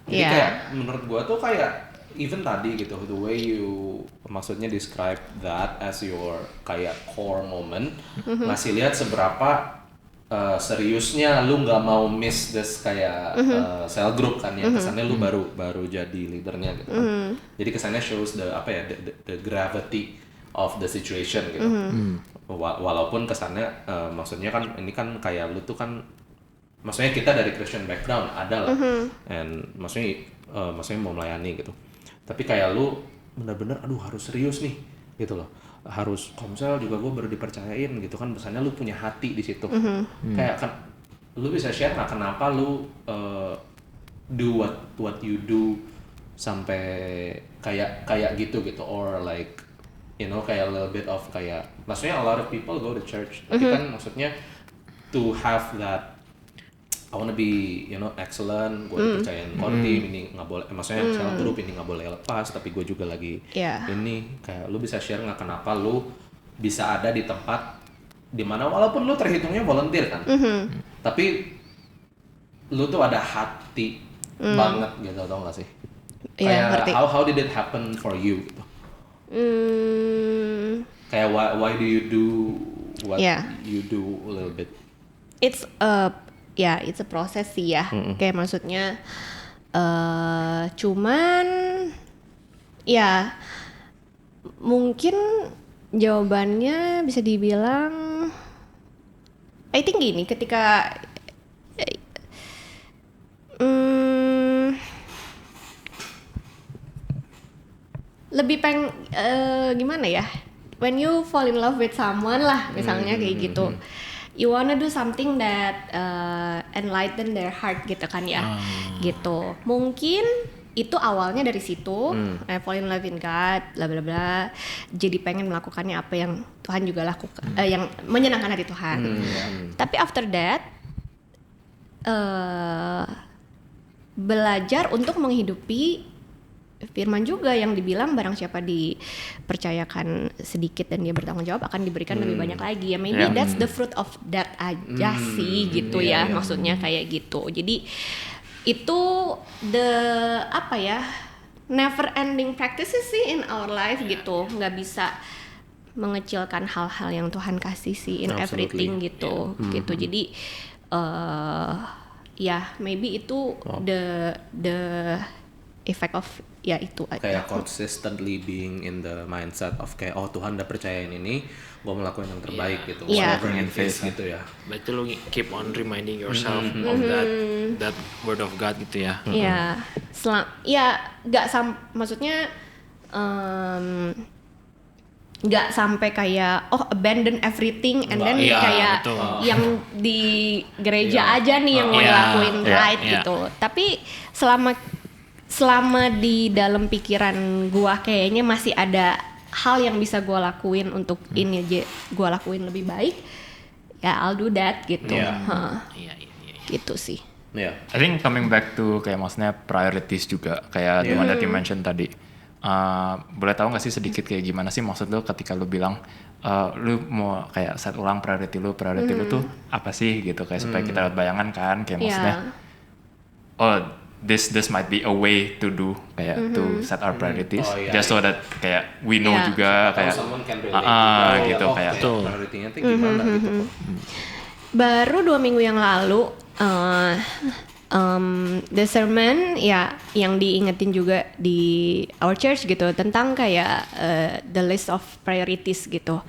Jadi Yeah. kayak menurut gua tuh kayak even tadi gitu, the way you maksudnya describe that as your kayak core moment, ngasih lihat seberapa seriusnya lu nggak mau miss this kayak cell group kan ya, kesannya lu baru jadi leadernya gitu kan. Jadi kesannya shows the apa ya the gravity of the situation gitu. Walaupun kesannya maksudnya kan ini kan kayak lu tuh kan maksudnya kita dari Christian background ada lah, and maksudnya mau melayani gitu. Tapi kayak lu bener-bener aduh harus serius nih gitu loh, harus komsel juga gue baru dipercayain gitu kan, pesannya lu punya hati di situ. Kayak kan lu bisa share nggak kenapa lu do what you do sampai kayak gitu or like you know kayak a little bit of kayak maksudnya a lot of people go to church tapi kan maksudnya to have that I wanna be, you know, excellent. Gue dipercayain core team ini nggak boleh, maksudnya sel group ini nggak boleh lepas. Tapi gue juga lagi ini kayak lu bisa share nggak kenapa lu bisa ada di tempat dimana walaupun lu terhitungnya volunteer kan, tapi lu tuh ada hati banget gitu, tau nggak sih? Kayak how did it happen for you gitu? Kayak why do you do what you do a little bit? It's a proses sih ya. Kayak maksudnya cuman ya mungkin jawabannya bisa dibilang I think gini, ketika lebih gimana ya, when you fall in love with someone lah misalnya kayak gitu, you wanna do something that enlighten their heart gitu kan ya, gitu. Mungkin itu awalnya dari situ, I fall in love in God, bla bla bla. Jadi pengen melakukannya apa yang Tuhan juga lakukan, yang menyenangkan hati Tuhan. Tapi after that, belajar untuk menghidupi firman juga yang dibilang barang siapa dipercayakan sedikit dan dia bertanggung jawab akan diberikan lebih banyak lagi. Ya maybe that's the fruit of that aja sih gitu ya. Maksudnya kayak gitu. Jadi itu never ending practices sih in our life gitu. Nggak bisa mengecilkan hal-hal yang Tuhan kasih sih in everything gitu. Gitu. Jadi maybe itu the effect of itu aja. Kayak consistently being in the mindset of kayak Tuhan udah percayain ini, gue melakukan yang terbaik gitu, whatever it is gitu ya. Berarti lu keep on reminding yourself of that word of God gitu ya. Maksudnya nggak sampai kayak abandon everything and then kayak yang di gereja aja nih yang mau ngelakuin right gitu. Tapi selama di dalam pikiran gua kayaknya masih ada hal yang bisa gua lakuin untuk ini aja gua lakuin lebih baik, ya I'll do that gitu. Gitu sih. I think coming back to kayak maksudnya priorities juga kayak the one that you mentioned tadi. Boleh tahu nggak sih sedikit kayak gimana sih maksud lu ketika lu bilang lu mau kayak set ulang priority lu tuh apa sih gitu, kayak supaya kita lihat bayangan kan kayak maksudnya this might be a way to do kayak to set our priorities just so that kayak we know juga kayak gitu kayak prioritinya tuh gimana gitu. Baru 2 minggu yang lalu the sermon yang diingetin juga di our church gitu tentang kayak the list of priorities gitu.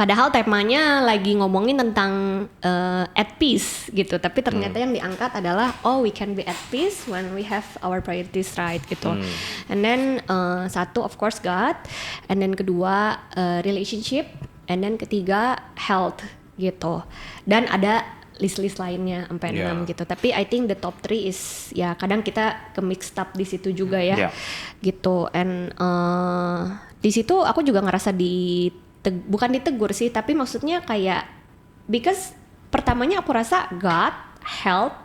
Padahal temanya lagi ngomongin tentang at peace gitu, tapi ternyata yang diangkat adalah we can be at peace when we have our priorities right gitu. And then satu of course God, and then kedua relationship, and then ketiga health gitu. Dan ada list-list lainnya sampai 6 gitu. Tapi I think the top 3 is ya kadang kita ke mixed up di situ juga ya. Gitu. And di situ aku juga ngerasa bukan ditegur sih, tapi maksudnya kayak because pertamanya aku rasa God help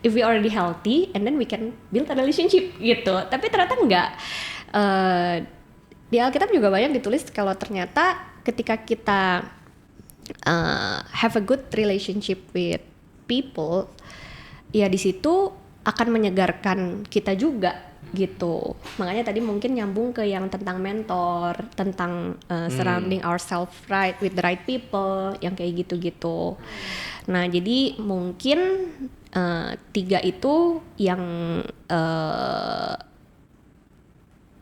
if we already healthy and then we can build a relationship gitu. Tapi ternyata enggak. Di Alkitab juga banyak ditulis kalau ternyata ketika kita have a good relationship with people, ya di situ akan menyegarkan kita juga gitu. Makanya tadi mungkin nyambung ke yang tentang mentor, tentang surrounding ourselves right with the right people, yang kayak gitu-gitu. Nah jadi mungkin 3 itu yang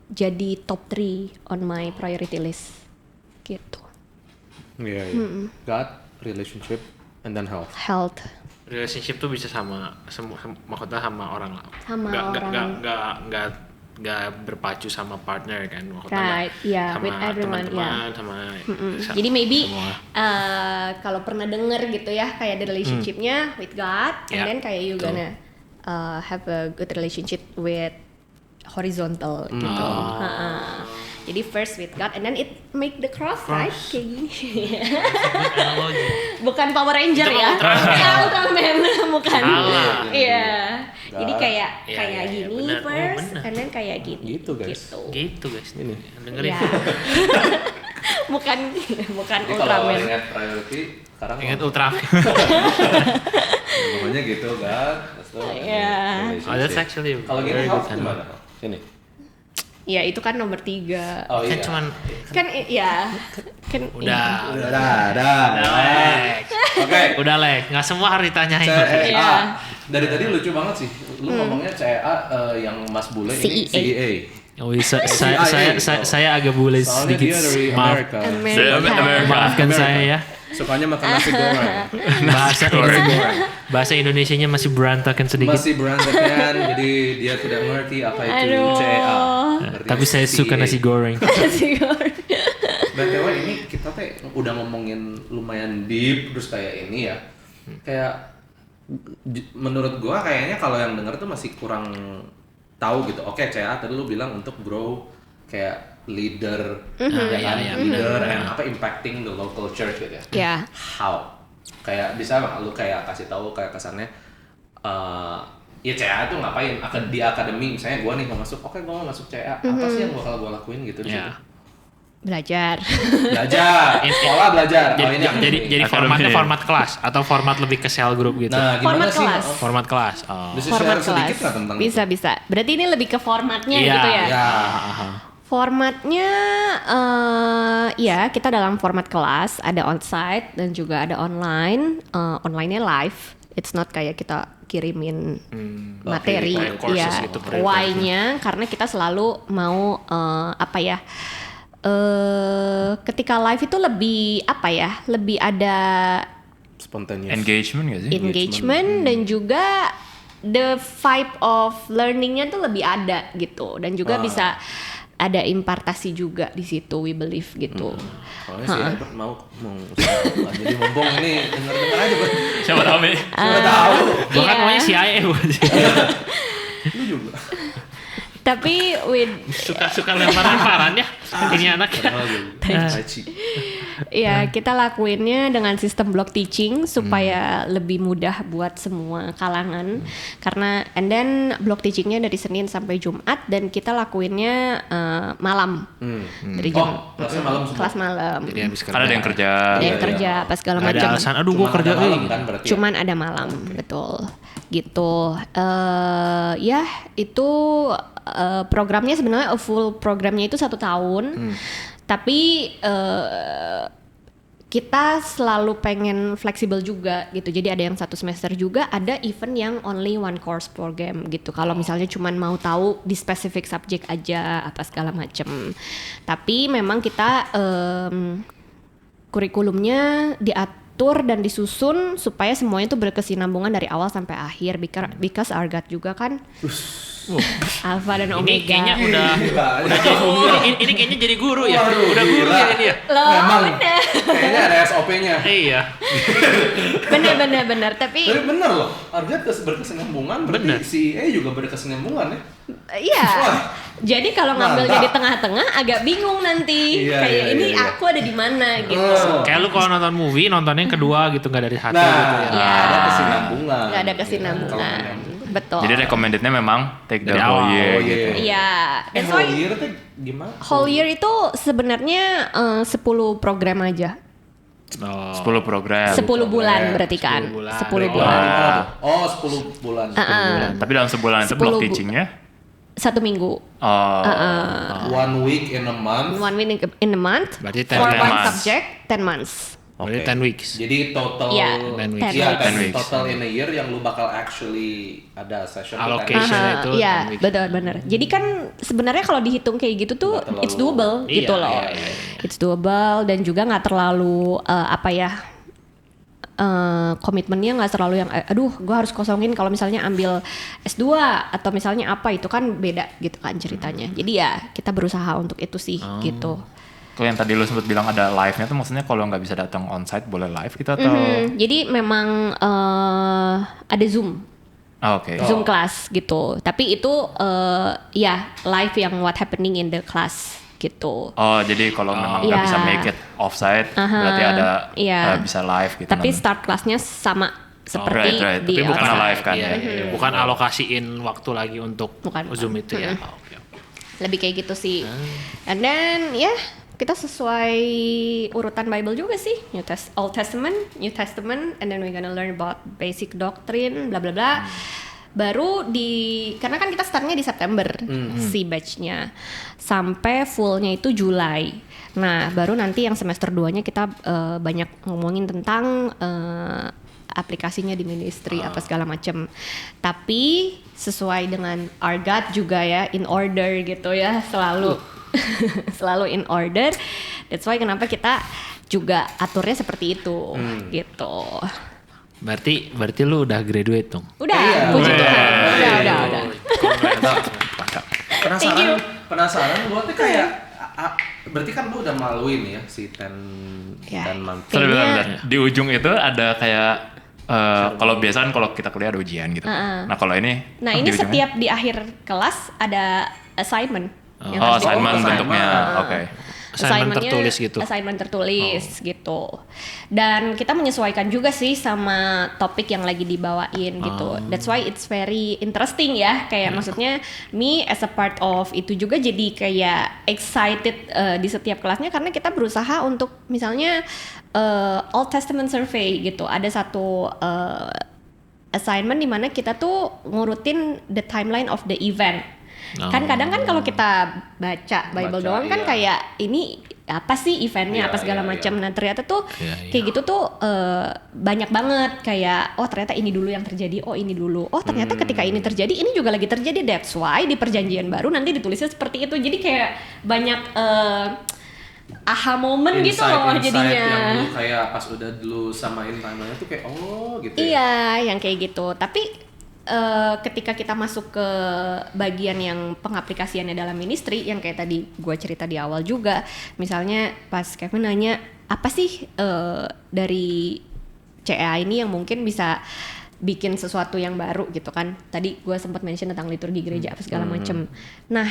jadi top 3 on my priority list gitu. God, relationship, and then health. Relationship tuh bisa maksudnya sama orang lah. Sama orang. Nggak berpacu sama partner kan, Right, yeah, sama with everyone, teman-teman, sama jadi maybe semua. kalau pernah denger gitu ya kayak the relationship-nya with God, and then kayak you gonna have a good relationship with horizontal gitu. Jadi first with God and then it make the cross. Right kayak gini. Bukan Power Ranger ya. Ultraman bukan. Iya. Jadi kayak gini bener. first and then kayak gini. Gitu guys. Gitu guys. Ini dengerin. Ya. bukan Jadi Ultraman. kalau ingat priority sekarang Ingat Ultraman. pokoknya gitu kan. That's actually kalau gini very health good. gimana? Ini. Ya itu kan nomor 3. Oh Kan iya. cuman Udah. Udah lek, nggak semua harus ditanyain. CEA. Dari tadi lucu banget sih. Lu ngomongnya CEA yang Mas Bule ini CEA. Oh, saya agak bule Soalnya sedikit. dia dari Maaf. Amerika. Maafkan saya ya. Sukanya makan nasi goreng. Bahasa Indonesianya masih berantakan sedikit. Masih berantakan, jadi dia tidak mengerti apa itu CEA. Tapi saya suka nasi goreng. BTW ini kita teh udah ngomongin lumayan deep terus kayak ini ya. Kayak menurut gua kayaknya kalau yang denger tuh masih kurang tahu gitu. Oke, CEA tadi lu bilang untuk grow kayak leader, leader and apa impacting the local church gitu ya. Yeah. How? Kayak bisa lu kayak kasih tahu kayak kesannya ya CEA tuh ngapain? Di akademi misalnya gua nih mau masuk, oke gua mau masuk CEA. Apa sih yang bakal gua lakuin gitu di situ? Belajar. Sekolah belajar. Jadi formatnya format kelas atau format lebih ke cell group gitu. Nah, Format sih? kelas. Format kelas. Oh. Bisa Format share sedikit kelas. nggak tentang Bisa. Berarti ini lebih ke formatnya gitu ya? Ya. Formatnya, ya kita dalam format kelas, ada onsite dan juga ada online. Online-nya live. It's not kayak kita kirimin materi, kayak courses ya. gitu, Why-nya karena kita selalu mau ketika live itu lebih ada Spontaneous. Engagement gak sih? engagement dan juga the vibe of learningnya tuh lebih ada gitu, dan juga bisa ada impartasi juga di situ, we believe gitu. Soalnya si Albert mau usaha jadi mumpung ini denger aja buat Siapa tahu nih? siapa tahu. Bahkan Iya. maunya CIA. Lu juga. Tapi with Suka lemparan ya. Ini anaknya. ya kita lakuinnya dengan sistem block teaching supaya lebih mudah buat semua kalangan. Karena and then block teachingnya dari Senin sampai Jumat dan kita lakuinnya malam dari jam kelasnya malam semua. kelas malam. Jadi habis kerja. Karena ada yang kerja. Ada yang kerja apa segala Nggak ada macam. alasan. Aduh, gua Cuman kerja. ada malam kan berarti. Cuman ada malam, betul. Gitu. Ya itu programnya sebenarnya full programnya itu 1 tahun. Tapi kita selalu pengen fleksibel juga gitu. Jadi ada yang 1 semester juga, ada event yang only 1 course program gitu. Kalau misalnya cuman mau tahu di specific subject aja apa segala macem. Tapi memang kita kurikulumnya diatur dan disusun supaya semuanya itu berkesinambungan dari awal sampai akhir. Because our God juga kan Alpha dan Ini Omega. kayaknya udah ini kayaknya jadi guru ya. Waduh, Udah guru gila. ya ini ya. Loh, Memang. bener. Kayaknya ada SOP-nya. Iya. Bener. Tapi Tapi bener loh, harga berkesinambungan berarti Bener. si E juga berkesinambungan ya. iya. Wah. Jadi kalau ngambilnya Mantap. di tengah-tengah agak bingung nanti. Iya, Kayak iya, ini iya. aku ada di mana gitu. Oh. Kayak lu kalau nonton movie nontonnya yang kedua gitu nggak dari satu Nah, gitu ya. Iya. ada kesinambungan. Nggak ada kesinambungan. Betul. Jadi recommendednya memang take the Dari whole awal. year Oh, gitu. iya. Iya. That's Whole why year tuh gimana? whole year itu sebenarnya 10 program aja. Oh. 10 program. 10 bulan berarti kan. 10 bulan. 10 Oh, bulan. oh 10 bulan. 10 bulan. Tapi dalam sebulan itu 10 block teachingnya 1 minggu. oh, 1 week in a month. 1 week in a month. Berarti For 10 one months. subject, 10 months. Berarti Oke. 10 weeks. Jadi total Iya, 10 weeks. 10 Iya, weeks. 10 weeks. total in a year yang lu bakal actually ada session tuh Allocation. itu Iya, 10 weeks. betul benar. Jadi kan sebenarnya kalau dihitung kayak gitu tuh Nggak terlalu- it's doable Iya, gitu loh. iya. It's doable dan juga nggak terlalu apa ya? Komitmennya nggak terlalu yang aduh gue harus kosongin kalau misalnya ambil S2 atau misalnya apa itu kan beda gitu kan ceritanya. Jadi ya kita berusaha untuk itu sih gitu. kalau yang tadi lu sempat bilang ada live-nya tuh maksudnya kalau nggak bisa datang onsite boleh live gitu atau Jadi memang ada Zoom. Oh, oke. Zoom class gitu. Tapi itu ya live yang what happening in the class gitu. Oh, jadi kalau memang nggak Iya. bisa make it offsite berarti ada Iya. bisa live gitu. Tapi namanya. start kelasnya sama seperti right. di Tapi bukan outside. live kan Iya, ya. iya. Bukan alokasiin waktu lagi untuk Bukan. Zoom itu ya. Oh, oke. Lebih kayak gitu sih. And then ya kita sesuai urutan Bible juga sih. Old Testament, New Testament, and then we're gonna learn about basic doctrine, bla bla bla. Baru karena kan kita startnya di September si batchnya, sampai fullnya itu Julai. Nah baru nanti yang semester 2-nya kita banyak ngomongin tentang aplikasinya di ministry apa segala macem. Tapi sesuai dengan our God juga ya, in order gitu ya, selalu selalu in order. That's why kenapa kita juga aturnya seperti itu gitu. Berarti lu udah graduate dong. Udah, Iya. puji Udah. Tuhan. Udah. Thank you. Penasaran gua tuh kayak berarti kan lu udah maluin ya si 10 Ya. month. Sorry, Kayaknya- bentar. Di ujung itu ada kayak kalau biasa kan kalau kita kuliah ada ujian gitu. Nah kalau ini Nah di ini ujungnya- setiap di akhir kelas ada assignment. yang Oh harus assignment dikerjakan. bentuknya, oke. Assignment Assignment-nya tertulis gitu. Assignment tertulis gitu. Dan kita menyesuaikan juga sih sama topik yang lagi dibawain gitu. That's why it's very interesting ya. Kayak maksudnya me as a part of itu juga jadi kayak excited di setiap kelasnya karena kita berusaha untuk misalnya Old Testament survey gitu. Ada satu assignment di mana kita tuh ngurutin the timeline of the event. Kan kadang kan kalau kita baca Bible Baca, doang kan iya. kayak ini apa sih eventnya Iya, apa segala iya, macam. Nah ternyata tuh Iya, iya. kayak gitu tuh banyak banget kayak oh ternyata ini dulu yang terjadi, oh ini dulu, oh ternyata ketika ini terjadi ini juga lagi terjadi. That's why di perjanjian baru nanti ditulisnya seperti itu. Jadi kayak banyak aha moment gitu loh jadinya. Yang dulu kayak pas udah dulu samain timeline tuh kayak oh gitu ya. Iya, yang kayak gitu. Tapi ketika kita masuk ke bagian yang pengaplikasiannya dalam ministry, yang kayak tadi gue cerita di awal juga, misalnya pas Kevin nanya apa sih dari CA ini yang mungkin bisa bikin sesuatu yang baru gitu kan? Tadi gue sempat mention tentang liturgi gereja apa segala macem. Nah,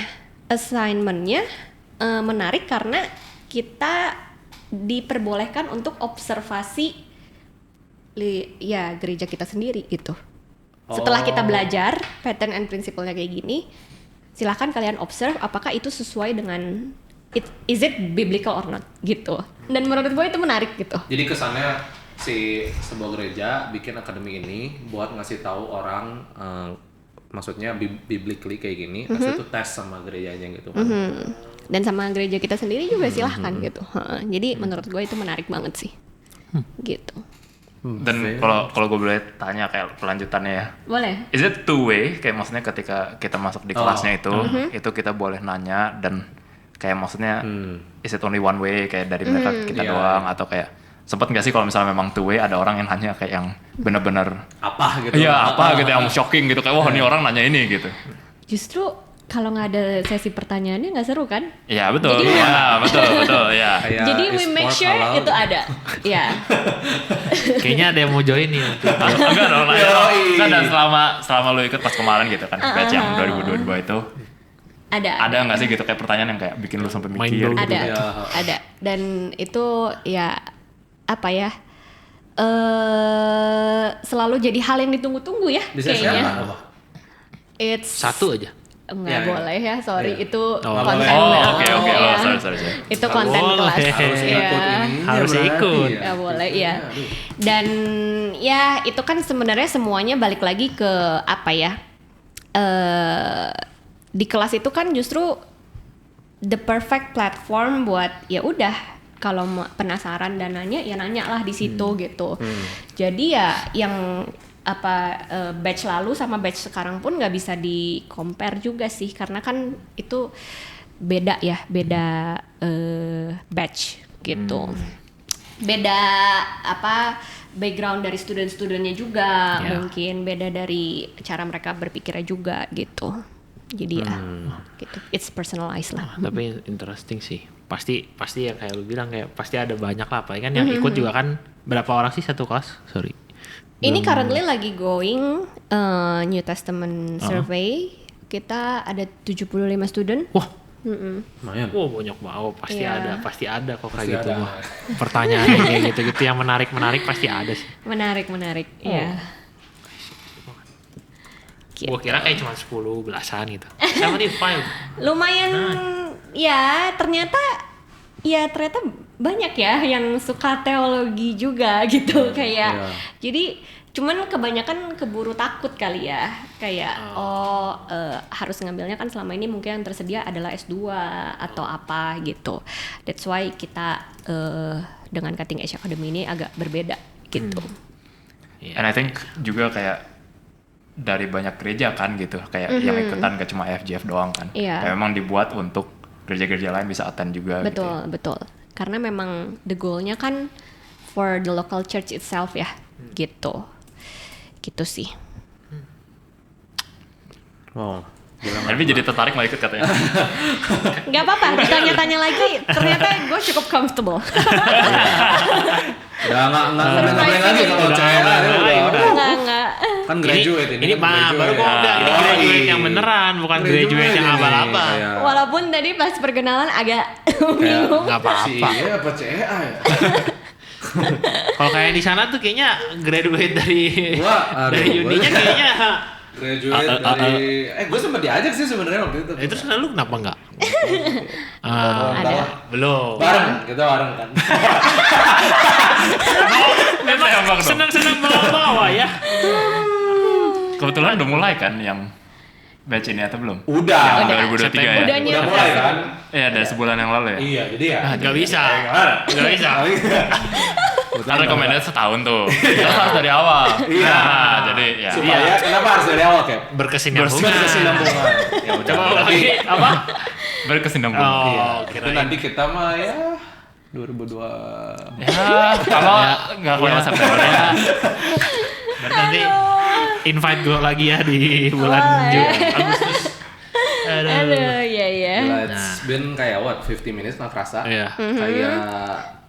assignmentnya menarik karena kita diperbolehkan untuk observasi ya gereja kita sendiri gitu. Setelah kita belajar pattern and principle-nya kayak gini, silahkan kalian observe apakah itu sesuai dengan is it biblical or not gitu. Dan menurut gue itu menarik gitu. Jadi kesannya si sebuah gereja bikin akademi ini buat ngasih tahu orang maksudnya biblically kayak gini, terus itu tes sama gerejanya gitu kan. Dan sama gereja kita sendiri juga silahkan gitu. Jadi menurut gue itu menarik banget sih. Gitu. Dan kalau gue boleh tanya kayak kelanjutannya ya. Boleh. Is it two way? Kayak maksudnya ketika kita masuk di kelasnya itu kita boleh nanya dan kayak maksudnya is it only one way kayak dari mereka kita Iya. doang atau kayak sempat nggak sih kalau misalnya memang two way ada orang yang nanya kayak yang bener-bener Apa gitu. iya apa gitu yang shocking gitu kayak wah ini orang nanya ini gitu. justru kalau nggak ada sesi pertanyaannya nggak seru kan? Iya betul, Jadi, betul ya. Jadi we make sure itu ada, ya. Kayaknya ada yang mau join nih. Enggak dong, kan dan selama lu ikut pas kemarin gitu kan, batch yang 2022 itu. Ada nggak sih gitu kayak pertanyaan yang kayak bikin lu sampai mikir? Ada. Dan itu ya apa ya? Selalu jadi hal yang ditunggu-tunggu ya kayaknya. It's satu aja. Nggak boleh ya, sorry itu konten. Oke. Sorry. Itu konten kelas. Harus ikut. Nggak boleh ya. Dan ya itu kan sebenarnya semuanya balik lagi ke apa ya? Di kelas itu kan justru the perfect platform buat ya udah kalau penasaran dan nanya ya nanya lah di situ gitu. Jadi ya yang batch lalu sama batch sekarang pun nggak bisa di compare juga sih karena kan itu beda batch gitu. Beda background dari student-studentnya juga mungkin beda dari cara mereka berpikirnya juga gitu. Jadi ya gitu, it's personalized lah. Tapi interesting sih. Pasti yang kayak lu bilang kayak pasti ada banyak lah. Apalagi kan yang ikut juga kan berapa orang sih satu kelas? Sorry. Ini currently lagi going New Testament survey. Kita ada 75 student. Wah, lumayan. Banyak banget. Pasti ada kok kayak gitu mah. Pertanyaan kayak gitu-gitu yang menarik pasti ada sih. Menarik, ya. Gitu. Gua kira kayak cuma 10 belasan gitu. 75. Lumayan ya ternyata banyak ya yang suka teologi juga gitu kayak. Jadi cuman kebanyakan keburu takut kali ya. Kayak harus ngambilnya kan selama ini mungkin yang tersedia adalah S2 atau apa gitu. That's why kita dengan Cutting Edge Academy ini agak berbeda gitu. And I think juga kayak dari banyak gereja kan gitu kayak yang ikutan gak cuma FGF doang kan. Kayak memang dibuat untuk gereja-gereja lain bisa attend juga. Betul. Karena memang the goal-nya kan for the local church itself ya, gitu sih. Wow. Tapi jadi tertarik mau ikut katanya. Gak apa-apa, ditanya-tanya lagi, ternyata gue cukup comfortable. Udah nggak komplain lagi kalau cewek Nggak. Kan graduate ini kan baru gua udah ini graduate yang beneran, bukan graduate yang abal-abal. Walaupun tadi pas perkenalan agak bingung. Nggak apa-apa. Iya apa CA ya? Kalau kayak di sana tuh kayaknya graduate dari uninya kayaknya graduate dari gue sempat diajak sih sebenarnya waktu itu. Terus lu kenapa enggak? Ada. Belum. Kita bareng kan. Memang senang-senang bawa ya. Kebetulan udah mulai kan yang batch ini atau belum? Udah. Yang 2023 ya? Udah mulai kan? Iya, ada sebulan yang lalu ya? Iya, jadi ya. Nggak bisa. Karena rekomendasi setahun tuh. Kita harus dari awal. Iya. Nah, jadi ya. Supaya kenapa harus dari awal kayak Berkesinambungan. Ya udah. Coba lagi apa? Berkesinambungan. Itu nanti kita mah ya 2002. Ya, kalau nggak keluar September ya. Berarti nanti invite gue lagi ya di bulan Agustus. Aduh, iya. It's been kayak 50 minutes nggak kerasa. Iya. Kayak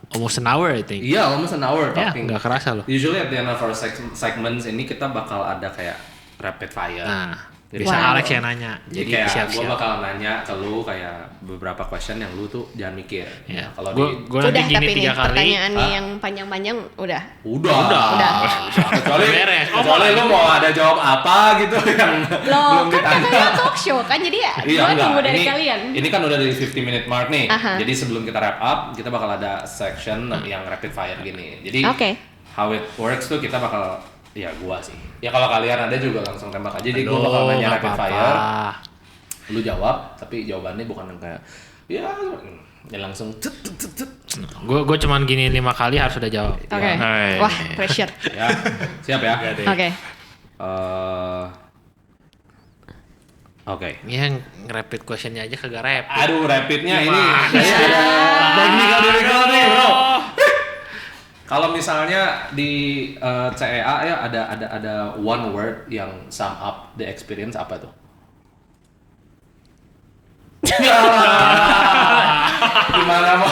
Almost an hour I think. iya, almost an hour Ya, talking. nggak kerasa loh. Usually at the end of our segments ini kita bakal ada kayak rapid fire. Nah, Jadi bisa Wow. Alex yang nanya. Jadi kayak gue bakal nanya ke lu kayak beberapa question yang lu tuh jangan mikir. Ya. Kalau Gue nanti Udah gini tapi nih 3 kali. pertanyaan nih yang panjang-panjang udah. Udah. Kecuali Beres. kecuali lu mau ada jawab apa gitu yang Loh, belum kan ditanya. katanya talk show kan jadi ya Iya, gue enggak. tunggu dari Ini- kalian. Ini kan udah dari 50 minute mark nih. Aha. Jadi sebelum kita wrap up, kita bakal ada section yang rapid fire gini. Jadi Oke. how it works tuh kita bakal ya gua sih. Ya kalau kalian ada juga langsung tembak aja. Jadi Aduh, gua bakal nanya nggak rapid apa-apa. fire. Lu jawab, tapi jawabannya bukan yang kayak ya langsung cet. Gue cuman gini 5 kali harus udah jawab. Oke. Hai. Wah, pressure. Ya, siap ya. Oke. Oke. Ini yang rapid questionnya aja kagak rapid. Aduh, rapidnya ini Gimana? saya ada technical nih, bro. Kalau misalnya di CEA ya ada one word yang sum up the experience apa tuh? Gimana mau?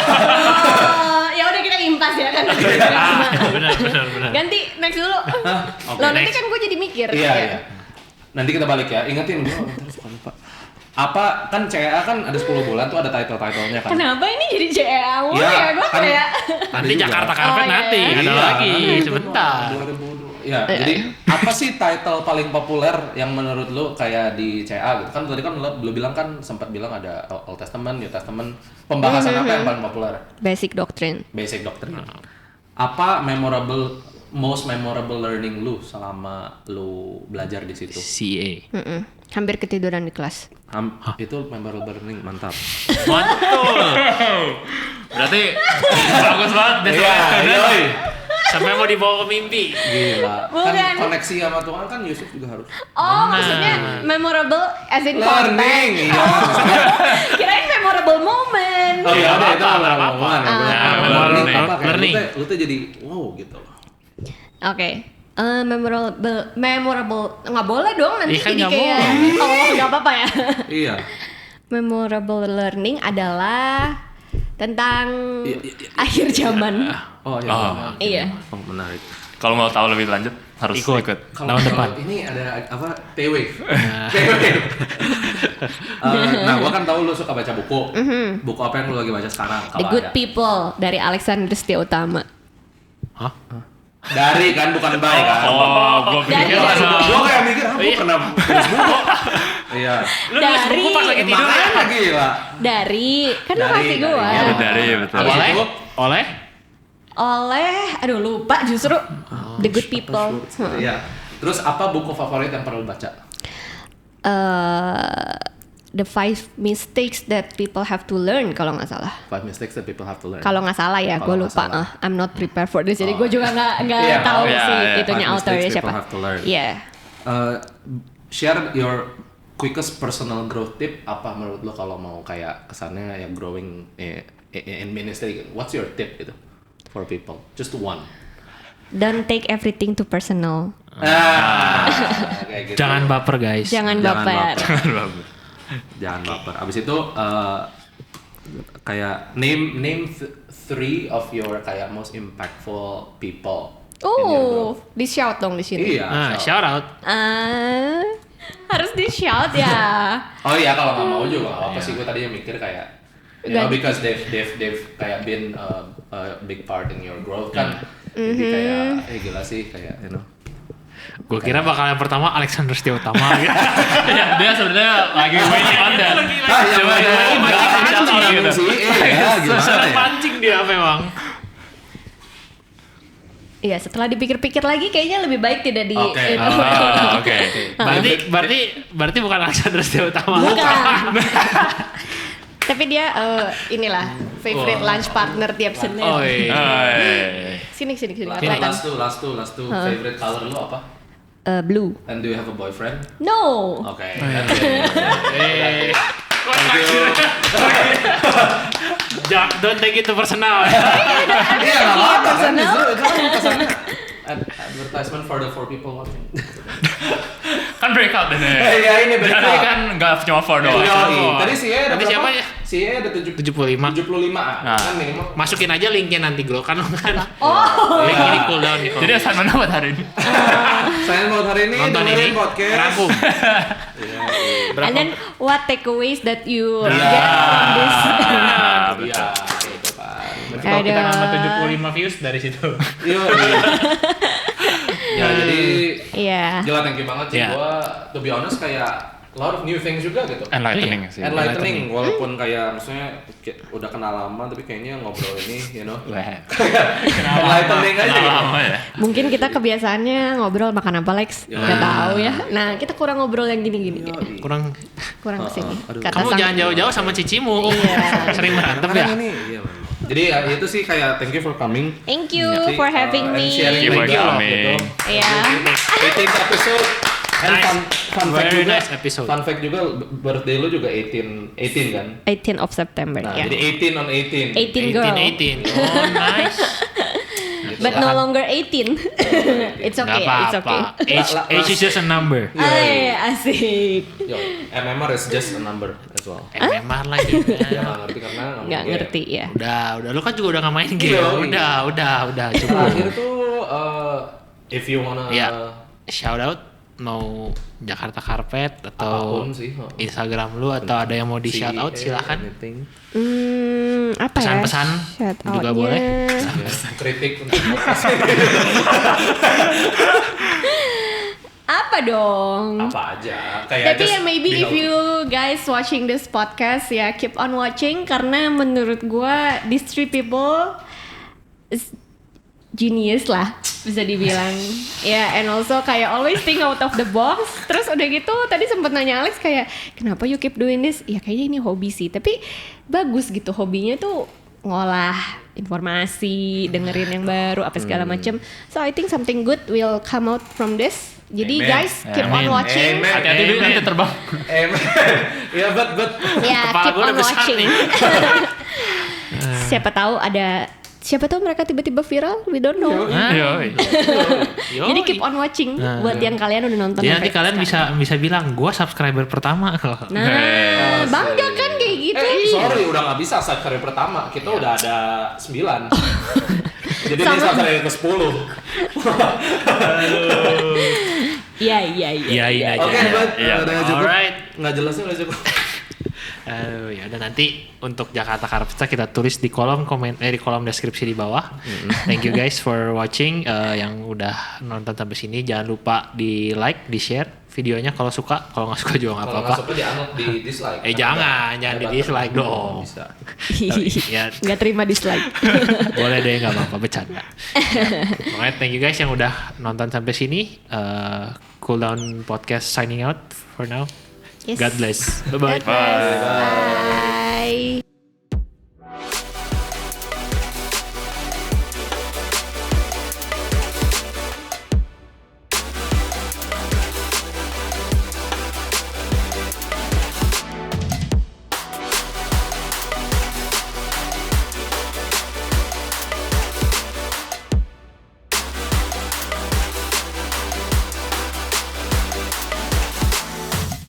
Ya udah kita impas ya kan. Benar. Ganti next dulu. Oke, Loh, nanti next. kan gue jadi mikir. Iya. Nanti kita balik ya. Ingetin gue ntar suka lupa. Apa kan CEA kan ada 10 bulan tuh ada title-titlenya kan. Kenapa ini jadi CEA mulu Iya, ya? Gue kan- kayak Nanti juga. Jakarta Carpet Oh, iya. nanti ada Iya, lagi itu sebentar. 2002. Ya, jadi apa sih title paling populer yang menurut lu kayak di CA gitu? Kan tadi kan lu bilang kan sempat bilang ada Old Testament, New Testament. Pembahasan apa yang paling populer? Basic Doctrine. Basic Doctrine. Apa most memorable learning lu selama lu belajar di situ? CA. Hampir ketiduran di kelas. Itu memorable learning, mantap. Mantul. Berarti bagus banget deh. Iya. Sampai mau dibawa ke mimpi. Gila. Bukan. Kan koneksi sama Tuhan kan Yusuf juga harus. Oh, maksudnya memorable as in Learning, context. iya. Kirain memorable moment. Oh iya, Nggak itu apa-apa. hubungan ya. Learning. Learning. Lu tuh jadi wow gitu loh. Oke. Memorable nggak boleh dong nanti Kan jadi nggak kayak nggak apa-apa ya. Iya. Memorable learning adalah tentang Iya. akhir zaman. Oh iya. Iya. Oh, menarik. Kalau mau tahu lebih lanjut harus ikut. Tahun depan. Ini ada apa? T-Wave. T-Wave. Nah, gua kan tahu lu suka baca buku. Buku apa yang lu lagi baca sekarang? The Kalau Good ada. People dari Alexander Setia Utama. Hah? Dari kan bukan baik kan? Oh, gue pikir Dari- langsung. Gua kayak mikir, gua pernah tulis buku. Iya. Lu nulis Dari- buku pas lagi tidur ya? Makanya gila. Dari kan lu Dari, kasih gua. iya, Dari, betul. Abis Oleh? itu, Oleh? Oleh aduh lupa justru The Good People. Iya. Terus apa buku favorit yang perlu baca? The 5 mistakes that people have to learn kalau nggak salah. 5 mistakes that people have to learn. Kalau nggak salah ya, gue Kalau nggak lupa. salah. I'm not prepared for this, jadi gue juga nggak Iya, tahu iya, sih iya. itunya 5 authornya mistakes siapa. people have to learn. Iya. Share your quickest personal growth tip apa menurut lo kalau mau kayak kesannya yang growing in ministry? What's your tip gitu for people? Just one. Don't take everything too personal. Kayak gitu. Jangan baper guys. Jangan Jangan baper. Jangan baper. Abis itu kayak name 3 of your kayak most impactful people. in your growth. Di shout dong di sini. Iya. Shout out. Harus di shout ya. Oh iya kalau nggak mau juga nggak apa sih, gue tadinya mikir kayak because they've kayak been a big part in your growth kan. Jadi kayak gila sih kayak Gue kira bakal yang pertama Alexander Setia Utama gitu. Ya, dia sebenarnya lagi waiting on that. yang Coba ada gitu. sih iya gimana Sudah ya? pancing dia memang. Iya, setelah dipikir-pikir lagi kayaknya lebih baik tidak di Oke. itu. Oke. Berarti bukan Alexander Setia Utama. Bukan. Tapi dia inilah favorite lunch partner tiap Senin. Oh iya. Sini. Last two favorite color lo apa? Blue. And do you have a boyfriend? No. Oke. Thank you. Don't take it too personal. Iya nggak apa-apa kan personal. justru itu kan kesannya advertisement for the 4 people watching. Kan breakout ini. Iya ini Jadi breakout. kan nggak cuma 4 doang. Tadi si E ada Tadi berapa? siapa ya? Si E ada 75 75. kan minimal. Masukin aja linknya nanti Glo kan Oh. link ini cooldown nih. Jadi assignment buat hari ini. Saya mau hari ini Nonton ini dengerin podcast. rangkum. And then what takeaways that you Iya. get from this? Iya, gitu kan. Kalau kita Ada. nambah 75 views dari situ. Iya. Ya jadi Iya. gila thank you banget sih Iya. gua to be honest kayak a lot of new things juga gitu. Enlightening sih. Enlightening walaupun kayak maksudnya udah kenal lama tapi kayaknya ngobrol ini Wah. enlightening aja gitu. Lama ya. Mungkin kita kebiasaannya ngobrol makan apa Lex? Nggak tahu ya. Nah kita kurang ngobrol yang gini-gini. Kurang. Kurang kesini. aduh. Kata Kamu sang- jangan jauh-jauh sama cicimu. Iya. Sering berantem Karena ya. ini iya. Jadi ya, itu sih kayak thank you for coming. Thank you Jadi, for having and me. sharing Thank you for juga coming. gitu. Iya. 18th episode. And Nice. fun fact Very juga, nice episode. Fun fact juga birthday lu juga 18 kan? 18 of September Nah, ya. jadi 18 on 18. 18 girl. 18. Oh nice. But no longer 18. It's okay. Gak It's okay. apa-apa. Age is just a number. Ay, asik. Yo, MMR is just a number as well. MMR lagi. Ya nggak ngerti karena Nggak ngerti ya. Udah. Lu kan juga udah nggak main game. Iya. Udah. Cukup. Terakhir tuh if you wanna Ya, shout out mau Jakarta Carpet atau apapun sih. Instagram lu atau ada yang mau di shout out silahkan. Anything. Apa ya? Pesan-pesan Shout juga out-nya. boleh. Kritik untuk Apa dong? apa aja. Kayak Tapi just ya maybe be if helpful. you guys watching this podcast ya keep on watching karena menurut gua these three people is genius lah bisa dibilang ya and also kayak always think out of the box. Terus udah gitu tadi sempet nanya Alex kayak kenapa you keep doing this? Ya kayaknya ini hobi sih tapi bagus gitu hobinya tuh ngolah informasi, dengerin yang baru apa segala macem. So I think something good will come out from this. Jadi Amen. guys keep on Amen. watching. Amen. Hati-hati dulu nanti terbang. Ya but Ya, Kepala keep gua on udah besar watching. nih. Siapa tahu mereka tiba-tiba viral, we don't know. Yoi. Jadi keep on watching buat yang kalian udah nonton. Jadi nanti sampai kalian sekarang. bisa bilang gua subscriber pertama. Nah, bangga kan kayak gitu. sorry udah nggak bisa subscriber pertama. Kita udah ada 9. Jadi ini Sama. subscriber ke 10. Iya. Iyain aja. Oke, but udah cukup. Alright. Nggak jelasnya udah cukup. Ya udah nanti untuk Jakarta Carpet kita tulis di kolom di kolom deskripsi di bawah. Thank you guys for watching. Yang udah nonton sampai sini jangan lupa di like, di share videonya kalau suka. Kalau nggak suka juga nggak Kalau apa-apa. nggak suka di-unlock di dislike. Jangan di Ada dislike button. dong. Bisa. Ya Nggak terima dislike. boleh deh nggak apa-apa bercanda. Makanya thank you guys yang udah nonton sampai sini. Cool Down Podcast signing out for now. Yes. God bless. Bye bye. Bye.